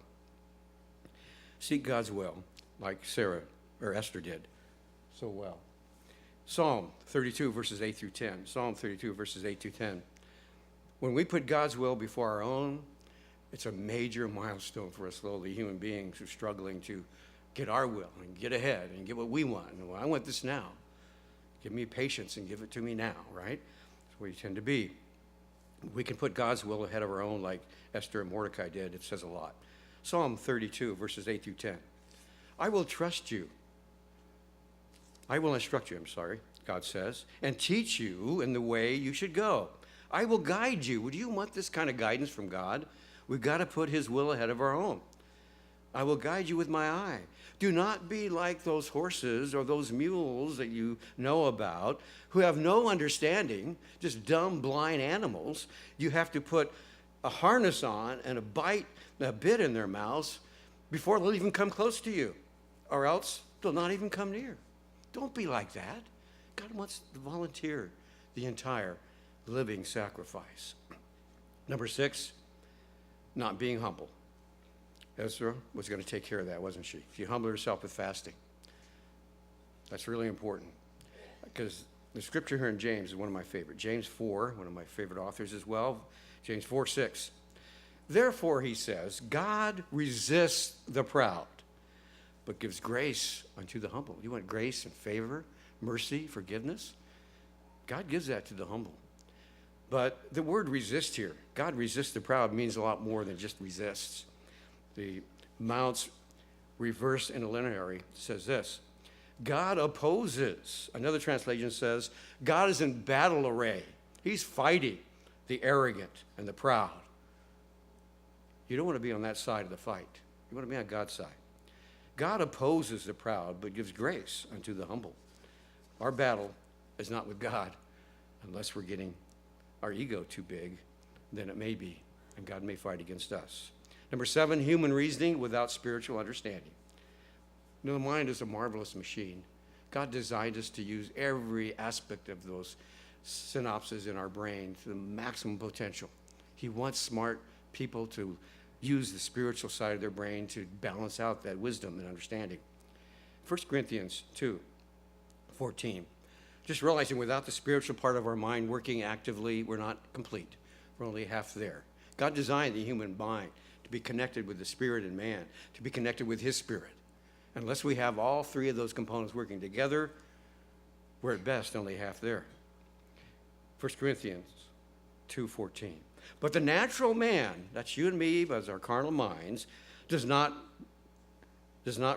Seek God's will, like Sarah or Esther did so well. Psalm 32, verses 8 through 10. Psalm 32, verses 8 through 10. When we put God's will before our own, it's a major milestone for us lowly human beings who are struggling to get our will and get ahead and get what we want. And, well, I want this now. Give me patience and give it to me now, right? That's where you tend to be. We can put God's will ahead of our own like Esther and Mordecai did. It says a lot. Psalm 32, verses 8 through 10. I will trust you. I will instruct you, God says, and teach you in the way you should go. I will guide you. Would you want this kind of guidance from God? We've got to put his will ahead of our own. I will guide you with my eye. Do not be like those horses or those mules that you know about who have no understanding, just dumb, blind animals. You have to put a harness on and a bit in their mouths before they'll even come close to you, or else they'll not even come near. Don't be like that. God wants to volunteer the entire living sacrifice. Number 6, not being humble. Ezra was going to take care of that, wasn't she? She humbled herself with fasting. That's really important because the scripture here in James is one of my favorite. James 4, one of my favorite authors as well. James 4:6. Therefore, he says, God resists the proud, but gives grace unto the humble. You want grace and favor, mercy, forgiveness? God gives that to the humble. But the word resist here, God resists the proud, means a lot more than just resists. The Mount's reversed interlineary says this: God opposes. Another translation says, God is in battle array. He's fighting the arrogant and the proud. You don't want to be on that side of the fight. You want to be on God's side. God opposes the proud, but gives grace unto the humble. Our battle is not with God unless we're getting our ego too big, then it may be, and God may fight against us. Number 7, human reasoning without spiritual understanding. You know, the mind is a marvelous machine. God designed us to use every aspect of those synapses in our brain to the maximum potential. He wants smart people to use the spiritual side of their brain to balance out that wisdom and understanding. 1 Corinthians 2:14. Just realizing without the spiritual part of our mind working actively, we're not complete. We're only half there. God designed the human mind to be connected with the spirit and man, to be connected with his spirit. Unless we have all three of those components working together, we're at best only half there. 1 Corinthians 2:14. But the natural man, that's you and me, as our carnal minds, does not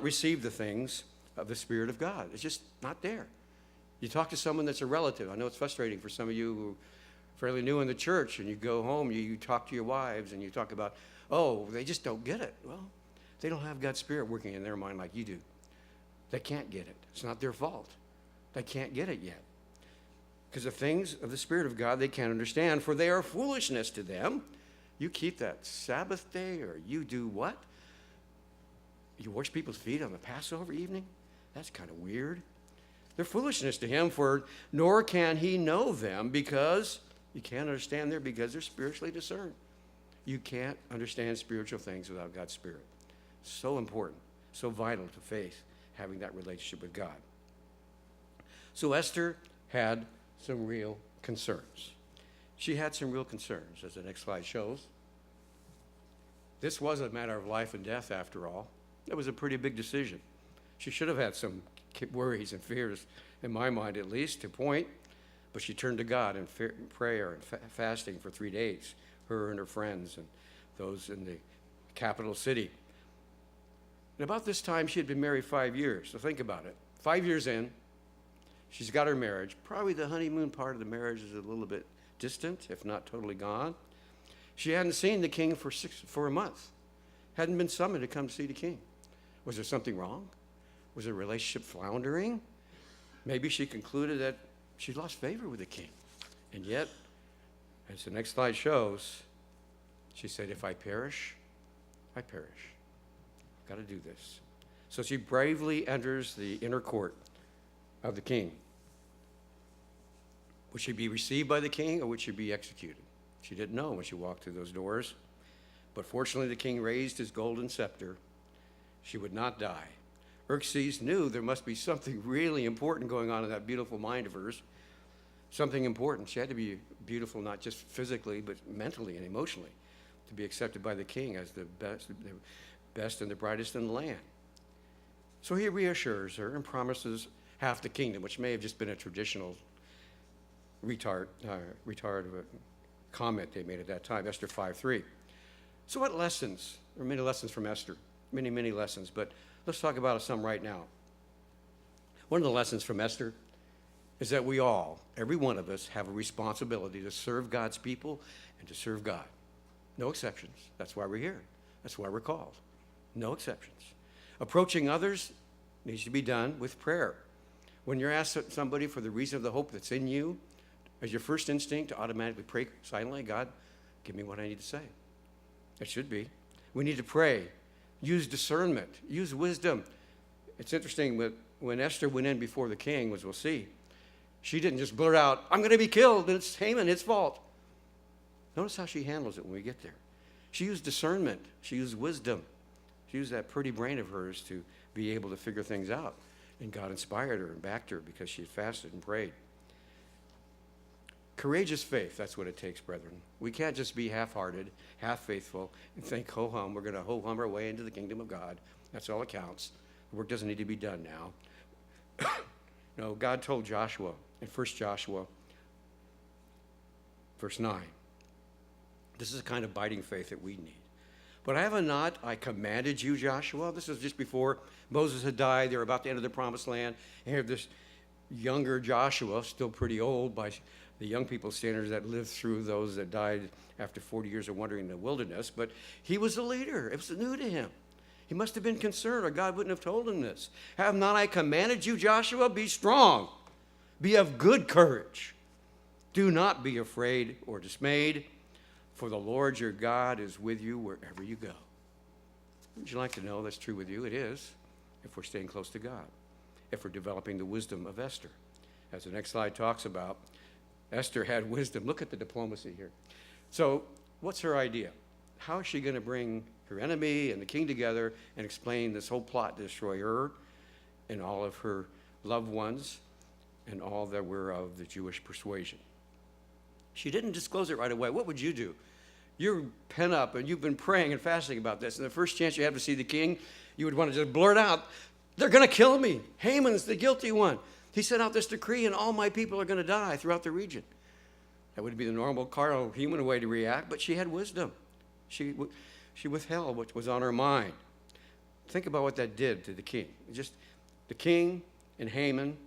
receive the things of the Spirit of God. It's just not there. You talk to someone that's a relative. I know it's frustrating for some of you who are fairly new in the church, and you go home, you talk to your wives, and you talk about, oh, they just don't get it. Well, they don't have God's Spirit working in their mind like you do. They can't get it. It's not their fault. They can't get it yet. Because the things of the Spirit of God they can't understand, for they are foolishness to them. You keep that Sabbath day, or you do what? You wash people's feet on the Passover evening? That's kind of weird. They're foolishness to him, for nor can he know them, because you can't understand them because they're spiritually discerned. You can't understand spiritual things without God's Spirit. So important, so vital to faith, having that relationship with God. So Esther had some real concerns. She had some real concerns, as the next slide shows. This was a matter of life and death, after all. It was a pretty big decision. She should have had some worries and fears, in my mind at least, to point, but she turned to God in prayer and fasting for 3 days, her and her friends and those in the capital city. And about this time, she had been married 5 years, so think about it. 5 years in, she's got her marriage. Probably the honeymoon part of the marriage is a little bit distant, if not totally gone. She hadn't seen the king for a month. Hadn't been summoned to come see the king. Was there something wrong? Was her relationship floundering? Maybe she concluded that she lost favor with the king. And yet, as the next slide shows, she said, if I perish, I perish. I've got to do this. So she bravely enters the inner court of the king. Would she be received by the king, or would she be executed? She didn't know when she walked through those doors. But fortunately, the king raised his golden scepter. She would not die. Xerxes knew there must be something really important going on in that beautiful mind of hers. Something important. She had to be beautiful, not just physically, but mentally and emotionally, to be accepted by the king as the best and the brightest in the land. So he reassures her and promises half the kingdom, which may have just been a traditional retard comment they made at that time, Esther 5:3. So what lessons? There are many lessons from Esther, many, many lessons, but let's talk about some right now. One of the lessons from Esther is that we all, every one of us, have a responsibility to serve God's people and to serve God. No exceptions. That's why we're here. That's why we're called. No exceptions. Approaching others needs to be done with prayer. When you're asked somebody for the reason of the hope that's in you, as your first instinct to automatically pray silently, God, give me what I need to say. It should be. We need to pray. Use discernment. Use wisdom. It's interesting, when Esther went in before the king, as we'll see, she didn't just blurt out, I'm going to be killed, and it's Haman, his fault. Notice how she handles it when we get there. She used discernment. She used wisdom. She used that pretty brain of hers to be able to figure things out. And God inspired her and backed her because she had fasted and prayed. Courageous faith, that's what it takes, brethren. We can't just be half-hearted, half-faithful, and think, ho-hum, we're going to ho-hum our way into the kingdom of God. That's all that counts. The work doesn't need to be done now. No, God told Joshua in 1 Joshua, verse 9, this is the kind of biting faith that we need. But I have not, I commanded you, Joshua. This is just before Moses had died. They were about to enter the promised land. And here this younger Joshua, still pretty old by the young people's standards that lived through those that died after 40 years of wandering in the wilderness. But he was the leader. It was new to him. He must have been concerned, or God wouldn't have told him this. Have not I commanded you, Joshua? Be strong. Be of good courage. Do not be afraid or dismayed, for the Lord your God is with you wherever you go. Would you like to know that's true with you? It is, if we're staying close to God, if we're developing the wisdom of Esther. As the next slide talks about, Esther had wisdom. Look at the diplomacy here. So what's her idea? How is she going to bring her enemy and the king together and explain this whole plot to destroy her and all of her loved ones and all that were of the Jewish persuasion? She didn't disclose it right away. What would you do? You're pent up and you've been praying and fasting about this, and the first chance you have to see the king, you would want to just blurt out, they're going to kill me. Haman's the guilty one. He sent out this decree and all my people are going to die throughout the region. That would be the normal carnal human way to react, but she had wisdom. She withheld what was on her mind. Think about what that did to the king. Just the king and Haman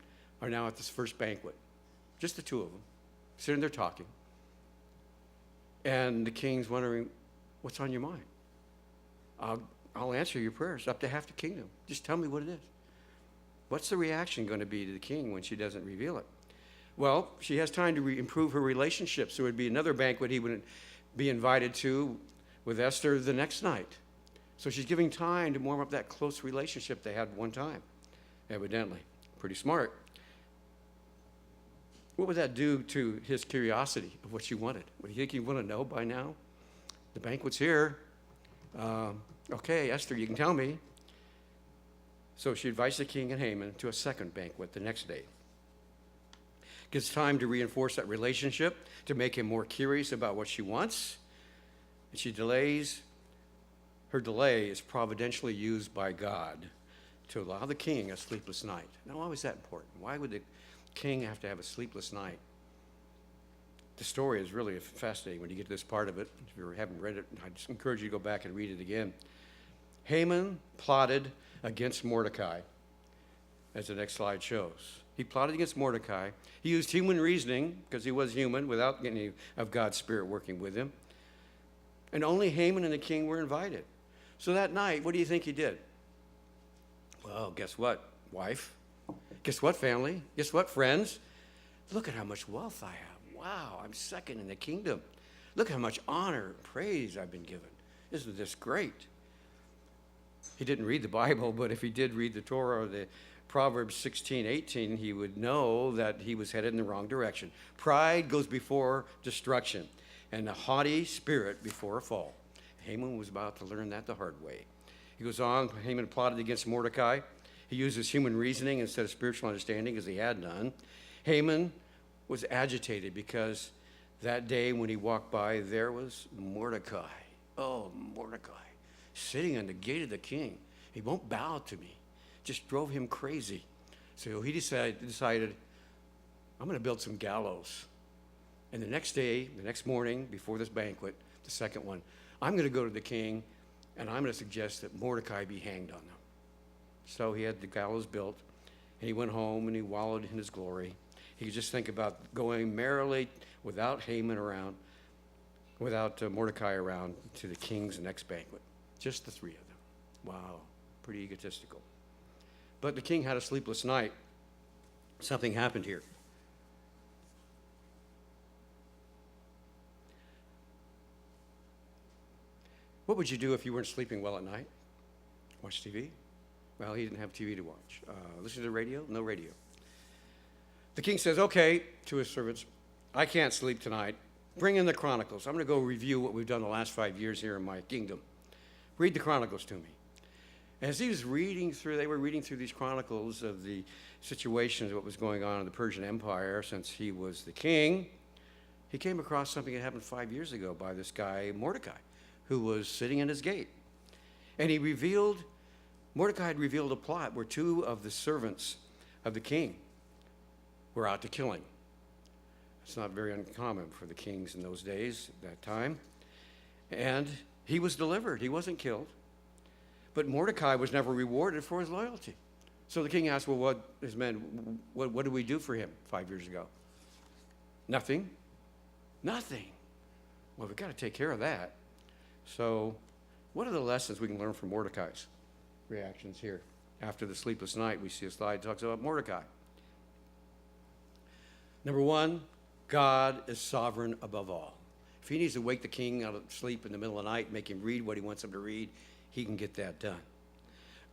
are now at this first banquet. Just the two of them, sitting there talking. And the king's wondering, what's on your mind? I'll answer your prayers up to half the kingdom. Just tell me what it is. What's the reaction going to be to the king when she doesn't reveal it? Well, she has time to improve her relationships. There would be another banquet he would be invited to with Esther the next night. So she's giving time to warm up that close relationship they had one time, evidently. Pretty smart. What would that do to his curiosity of what she wanted? Would you think he'd want to know by now? The banquet's here. Okay, Esther, you can tell me. So she invites the king and Haman to a second banquet the next day. Gives time to reinforce that relationship, to make him more curious about what she wants. And she delays. Her delay is providentially used by God to allow the king a sleepless night. Now, why was that important? Why would the king have to have a sleepless night? The story is really fascinating when you get to this part of it. If you haven't read it, I just encourage you to go back and read it again. Haman plotted against Mordecai, as the next slide shows. He plotted against Mordecai. He used human reasoning, because he was human, without any of God's Spirit working with him. And only Haman and the king were invited. So that night, what do you think he did? Well, guess what, wife? Guess what, family? Guess what, friends? Look at how much wealth I have. Wow, I'm second in the kingdom. Look how much honor and praise I've been given. Isn't this great? He didn't read the Bible, but if he did read the Torah or the Proverbs 16:18, he would know that he was headed in the wrong direction. Pride goes before destruction. and a haughty spirit before a fall. Haman was about to learn that the hard way. He goes on, Haman plotted against Mordecai. He uses human reasoning instead of spiritual understanding, as he had done. Haman was agitated because that day when he walked by, there was Mordecai. Oh, Mordecai, sitting on the gate of the king. He won't bow to me. Just drove him crazy. So he decided, I'm going to build some gallows. And the next day, the next morning, before this banquet, the second one, I'm going to go to the king, and I'm going to suggest that Mordecai be hanged on them. So he had the gallows built, and he went home, and he wallowed in his glory. He could just think about going merrily without Haman around, without Mordecai around, to the king's next banquet. Just the three of them. Wow, pretty egotistical. But the king had a sleepless night. Something happened here. What would you do if you weren't sleeping well at night? Watch TV? Well, he didn't have TV to watch. Listen to the radio? No radio. The king says, okay, to his servants, I can't sleep tonight. Bring in the Chronicles. I'm going to go review what we've done the last 5 years here in my kingdom. Read the Chronicles to me. As he was reading through, they were reading through these Chronicles of the situations of what was going on in the Persian Empire since he was the king. He came across something that happened 5 years ago by this guy, Mordecai, who was sitting in his gate. And Mordecai had revealed a plot where two of the servants of the king were out to kill him. It's not very uncommon for the kings in those days, at that time. And he was delivered. He wasn't killed. But Mordecai was never rewarded for his loyalty. So the king asked, well, what did we do for him 5 years ago? Nothing. Nothing. Well, we've got to take care of that. So what are the lessons we can learn from Mordecai's reactions here? After the sleepless night, we see a slide that talks about Mordecai. Number one, God is sovereign above all. If he needs to wake the king out of sleep in the middle of the night, make him read what he wants him to read, he can get that done.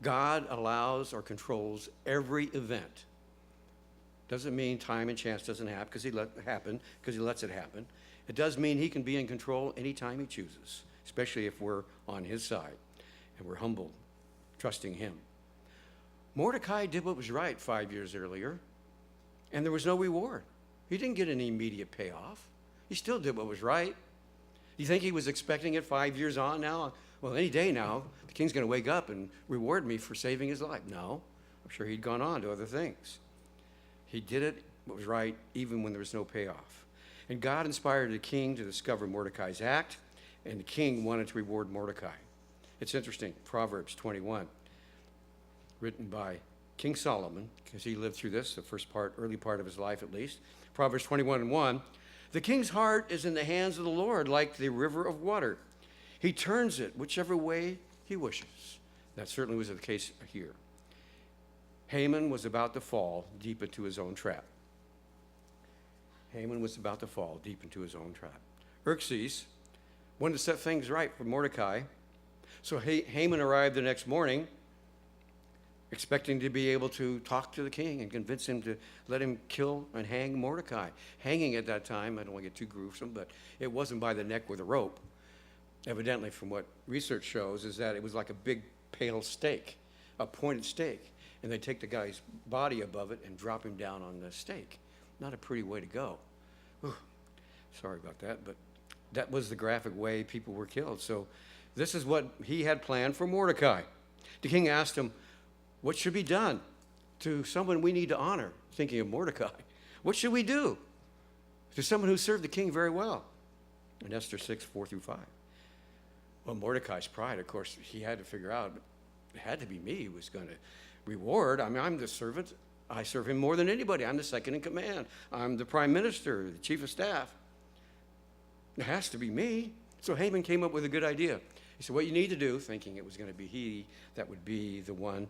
God allows or controls every event. Doesn't mean time and chance doesn't happen because he lets it happen. It does mean he can be in control anytime he chooses, especially if we're on his side and we're humble, trusting him. Mordecai did what was right 5 years earlier, and there was no reward. He didn't get any immediate payoff. He still did what was right. You think he was expecting it 5 years on now? Well, any day now, the king's going to wake up and reward me for saving his life. No, I'm sure he'd gone on to other things. He did it what was right even when there was no payoff. And God inspired the king to discover Mordecai's act, and the king wanted to reward Mordecai. It's interesting, Proverbs 21, written by King Solomon, because he lived through this, early part of his life at least. Proverbs 21:1, the king's heart is in the hands of the Lord like the river of water. He turns it whichever way he wishes. That certainly was the case here. Haman was about to fall deep into his own trap. Xerxes wanted to set things right for Mordecai. So Haman arrived the next morning expecting to be able to talk to the king and convince him to let him kill and hang Mordecai. Hanging at that time, I don't want to get too gruesome, but it wasn't by the neck with a rope. Evidently, from what research shows, is that it was like a big pale stake, a pointed stake, and they take the guy's body above it and drop him down on the stake. Not a pretty way to go. Whew. Sorry about that, but that was the graphic way people were killed. So this is what he had planned for Mordecai. The king asked him, what should be done to someone we need to honor? Thinking of Mordecai. What should we do to someone who served the king very well? In Esther 6:4-5. Well, Mordecai's pride, of course, he had to figure out, it had to be me who was going to reward. I mean, I'm the servant. I serve him more than anybody. I'm the second in command. I'm the prime minister, the chief of staff. It has to be me. So Haman came up with a good idea. He said, what you need to do, thinking it was going to be he that would be the one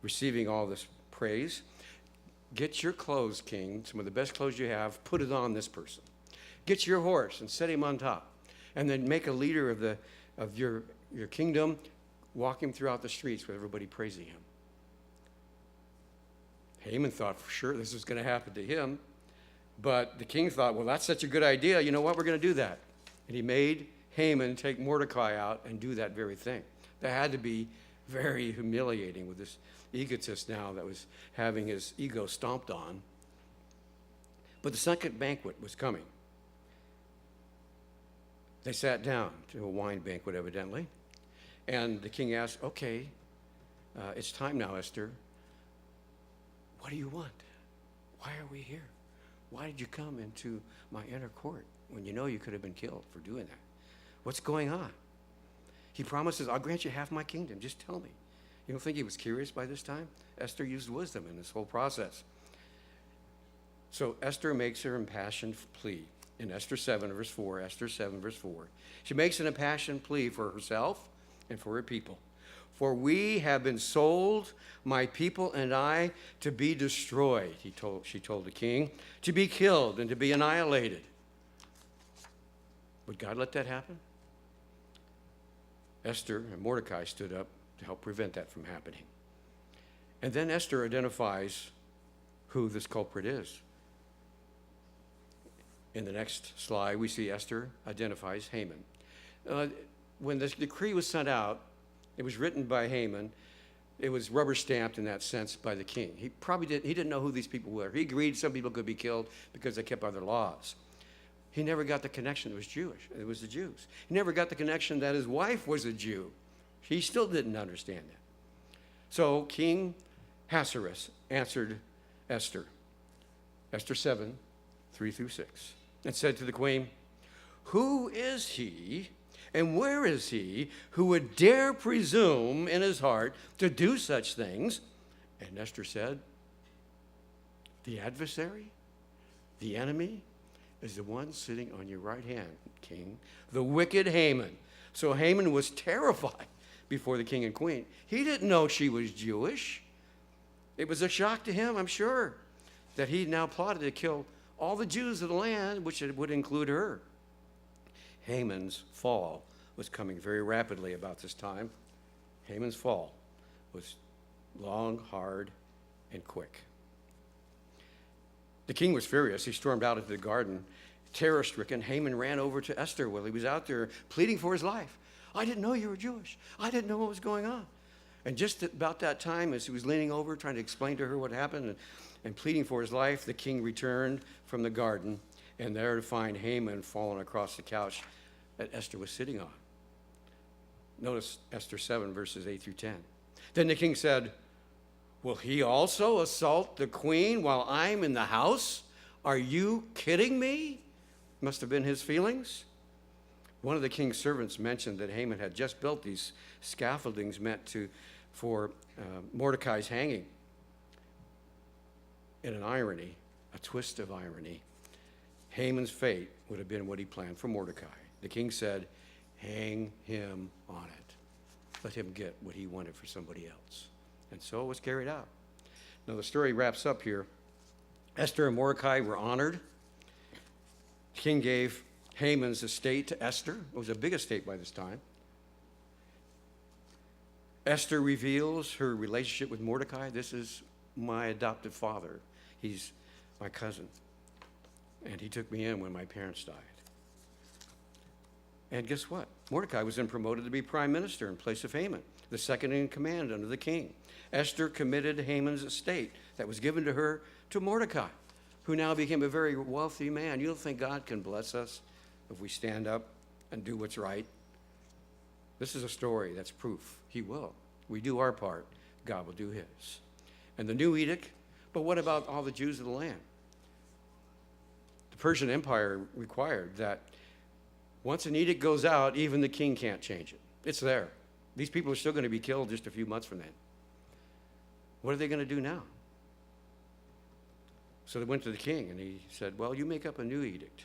receiving all this praise, get your clothes, king, some of the best clothes you have, put it on this person. Get your horse and set him on top. And then make a leader of your kingdom, walk him throughout the streets with everybody praising him. Haman thought for sure this was going to happen to him, but the king thought, well, that's such a good idea. You know what? We're going to do that. And he made Haman take Mordecai out and do that very thing. That had to be very humiliating with this egotist now that was having his ego stomped on. But the second banquet was coming. They sat down to a wine banquet, evidently. And the king asked, okay, it's time now, Esther. What do you want? Why are we here? Why did you come into my inner court when you know you could have been killed for doing that? What's going on? He promises, I'll grant you half my kingdom. Just tell me. You don't think he was curious by this time? Esther used wisdom in this whole process. So Esther makes her impassioned plea. In Esther 7, verse 4, Esther 7, verse 4. She makes an impassioned plea for herself and for her people. For we have been sold, my people and I, to be destroyed, she told the king, to be killed and to be annihilated. Would God let that happen? Esther and Mordecai stood up to help prevent that from happening. And then Esther identifies who this culprit is. In the next slide, we see Esther identifies Haman. When this decree was sent out, it was written by Haman. It was rubber stamped in that sense by the king. He didn't know who these people were. He agreed some people could be killed because they kept other laws. He never got the connection it was Jewish. It was the Jews. He never got the connection that his wife was a Jew. He still didn't understand that. So King Ahasuerus answered Esther, Esther 7, 3 through 6, and said to the queen, who is he and where is he who would dare presume in his heart to do such things? And Esther said, the adversary, the enemy, is the one sitting on your right hand, king, the wicked Haman. So Haman was terrified before the king and queen. He didn't know she was Jewish. It was a shock to him, I'm sure, that he now plotted to kill all the Jews of the land, which would include her. Haman's fall was coming very rapidly about this time. Haman's fall was long, hard, and quick. The king was furious. He stormed out into the garden. Terror-stricken, Haman ran over to Esther while he was out there pleading for his life. I didn't know you were Jewish. I didn't know what was going on. And just about that time, as he was leaning over, trying to explain to her what happened and pleading for his life, the king returned from the garden, and there to find Haman fallen across the couch that Esther was sitting on. Notice Esther 7, verses 8 through 10. Then the king said, will he also assault the queen while I'm in the house? Are you kidding me? Must have been his feelings. One of the king's servants mentioned that Haman had just built these scaffoldings meant for Mordecai's hanging. In an irony, a twist of irony, Haman's fate would have been what he planned for Mordecai. The king said, hang him on it. Let him get what he wanted for somebody else. And so it was carried out. Now the story wraps up here. Esther and Mordecai were honored. The king gave Haman's estate to Esther. It was a big estate by this time. Esther reveals her relationship with Mordecai. This is my adopted father. He's my cousin. And he took me in when my parents died. And guess what? Mordecai was then promoted to be prime minister in place of Haman, the second in command under the king. Esther committed Haman's estate that was given to her to Mordecai, who now became a very wealthy man. You don't think God can bless us if we stand up and do what's right? This is a story that's proof. He will. We do our part, God will do his. And the new edict, but what about all the Jews of the land? The Persian Empire required that once an edict goes out, even the king can't change it. It's there. These people are still going to be killed just a few months from then. What are they going to do now? So they went to the king, and he said, well, you make up a new edict.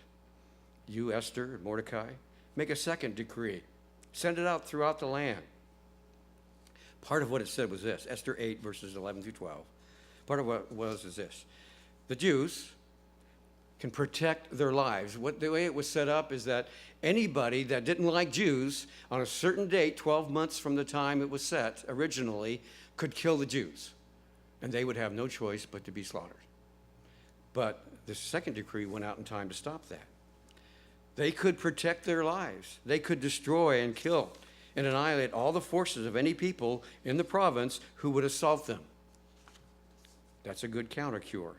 You, Esther, Mordecai, make a second decree. Send it out throughout the land. Part of what it said was this, Esther 8, verses 11 through 12. Part of what it was is this. The Jews can protect their lives. The way it was set up is that anybody that didn't like Jews on a certain date, 12 months from the time it was set originally, could kill the Jews. And they would have no choice but to be slaughtered. But the second decree went out in time to stop that. They could protect their lives. They could destroy and kill and annihilate all the forces of any people in the province who would assault them. That's a good counter-cure.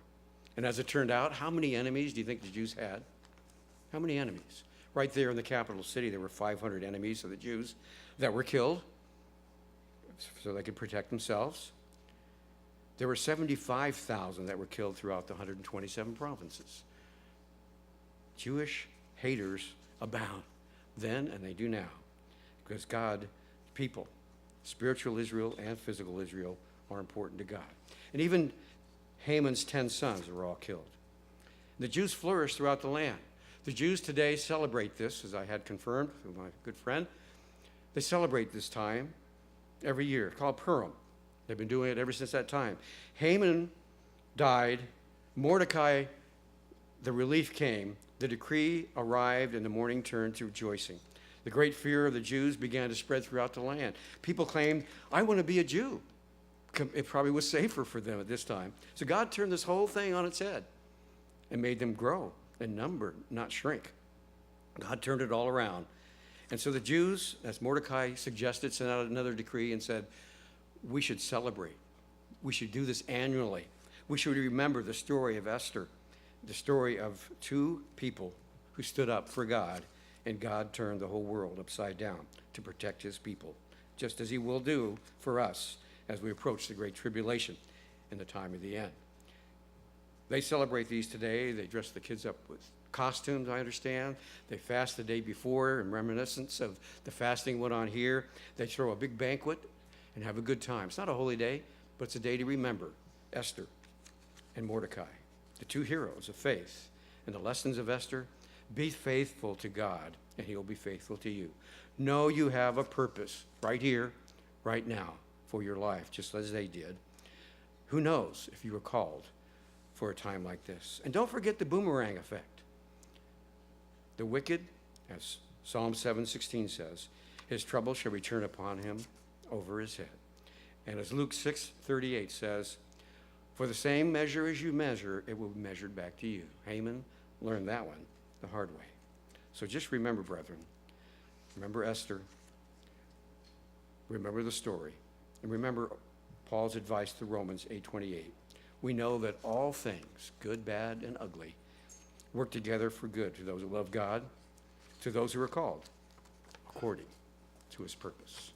And as it turned out, how many enemies do you think the Jews had? How many enemies? Right there in the capital city, there were 500 enemies of the Jews that were killed so they could protect themselves. There were 75,000 that were killed throughout the 127 provinces. Jewish haters abound then, and they do now, because God, people, spiritual Israel and physical Israel, are important to God. And even Haman's 10 sons were all killed. The Jews flourished throughout the land. The Jews today celebrate this, as I had confirmed with my good friend. They celebrate this time every year, called Purim. They've been doing it ever since that time. Haman died. Mordecai, the relief came. The decree arrived, and the morning turned to rejoicing. The great fear of the Jews began to spread throughout the land. People claimed, I want to be a Jew. It probably was safer for them at this time. So God turned this whole thing on its head and made them grow in number, not shrink. God turned it all around. And so the Jews, as Mordecai suggested, sent out another decree and said, we should celebrate. We should do this annually. We should remember the story of Esther, the story of two people who stood up for God, and God turned the whole world upside down to protect his people, just as he will do for us as we approach the Great Tribulation in the time of the end. They celebrate these today. They dress the kids up with costumes, I understand. They fast the day before in reminiscence of the fasting went on here. They throw a big banquet and have a good time. It's not a holy day, but it's a day to remember Esther and Mordecai, the two heroes of faith. And the lessons of Esther: be faithful to God, and he'll be faithful to you. Know you have a purpose right here, right now, for your life, just as they did. Who knows if you were called for a time like this? And don't forget the boomerang effect. The wicked, as Psalm 7:16 says, his trouble shall return upon him over his head. And as Luke 6:38 says, for the same measure as you measure, it will be measured back to you. Haman learned that one the hard way. So just remember, brethren, remember Esther, remember the story, and remember Paul's advice to Romans 8:28. We know that all things, good, bad, and ugly, work together for good to those who love God, to those who are called according to his purpose.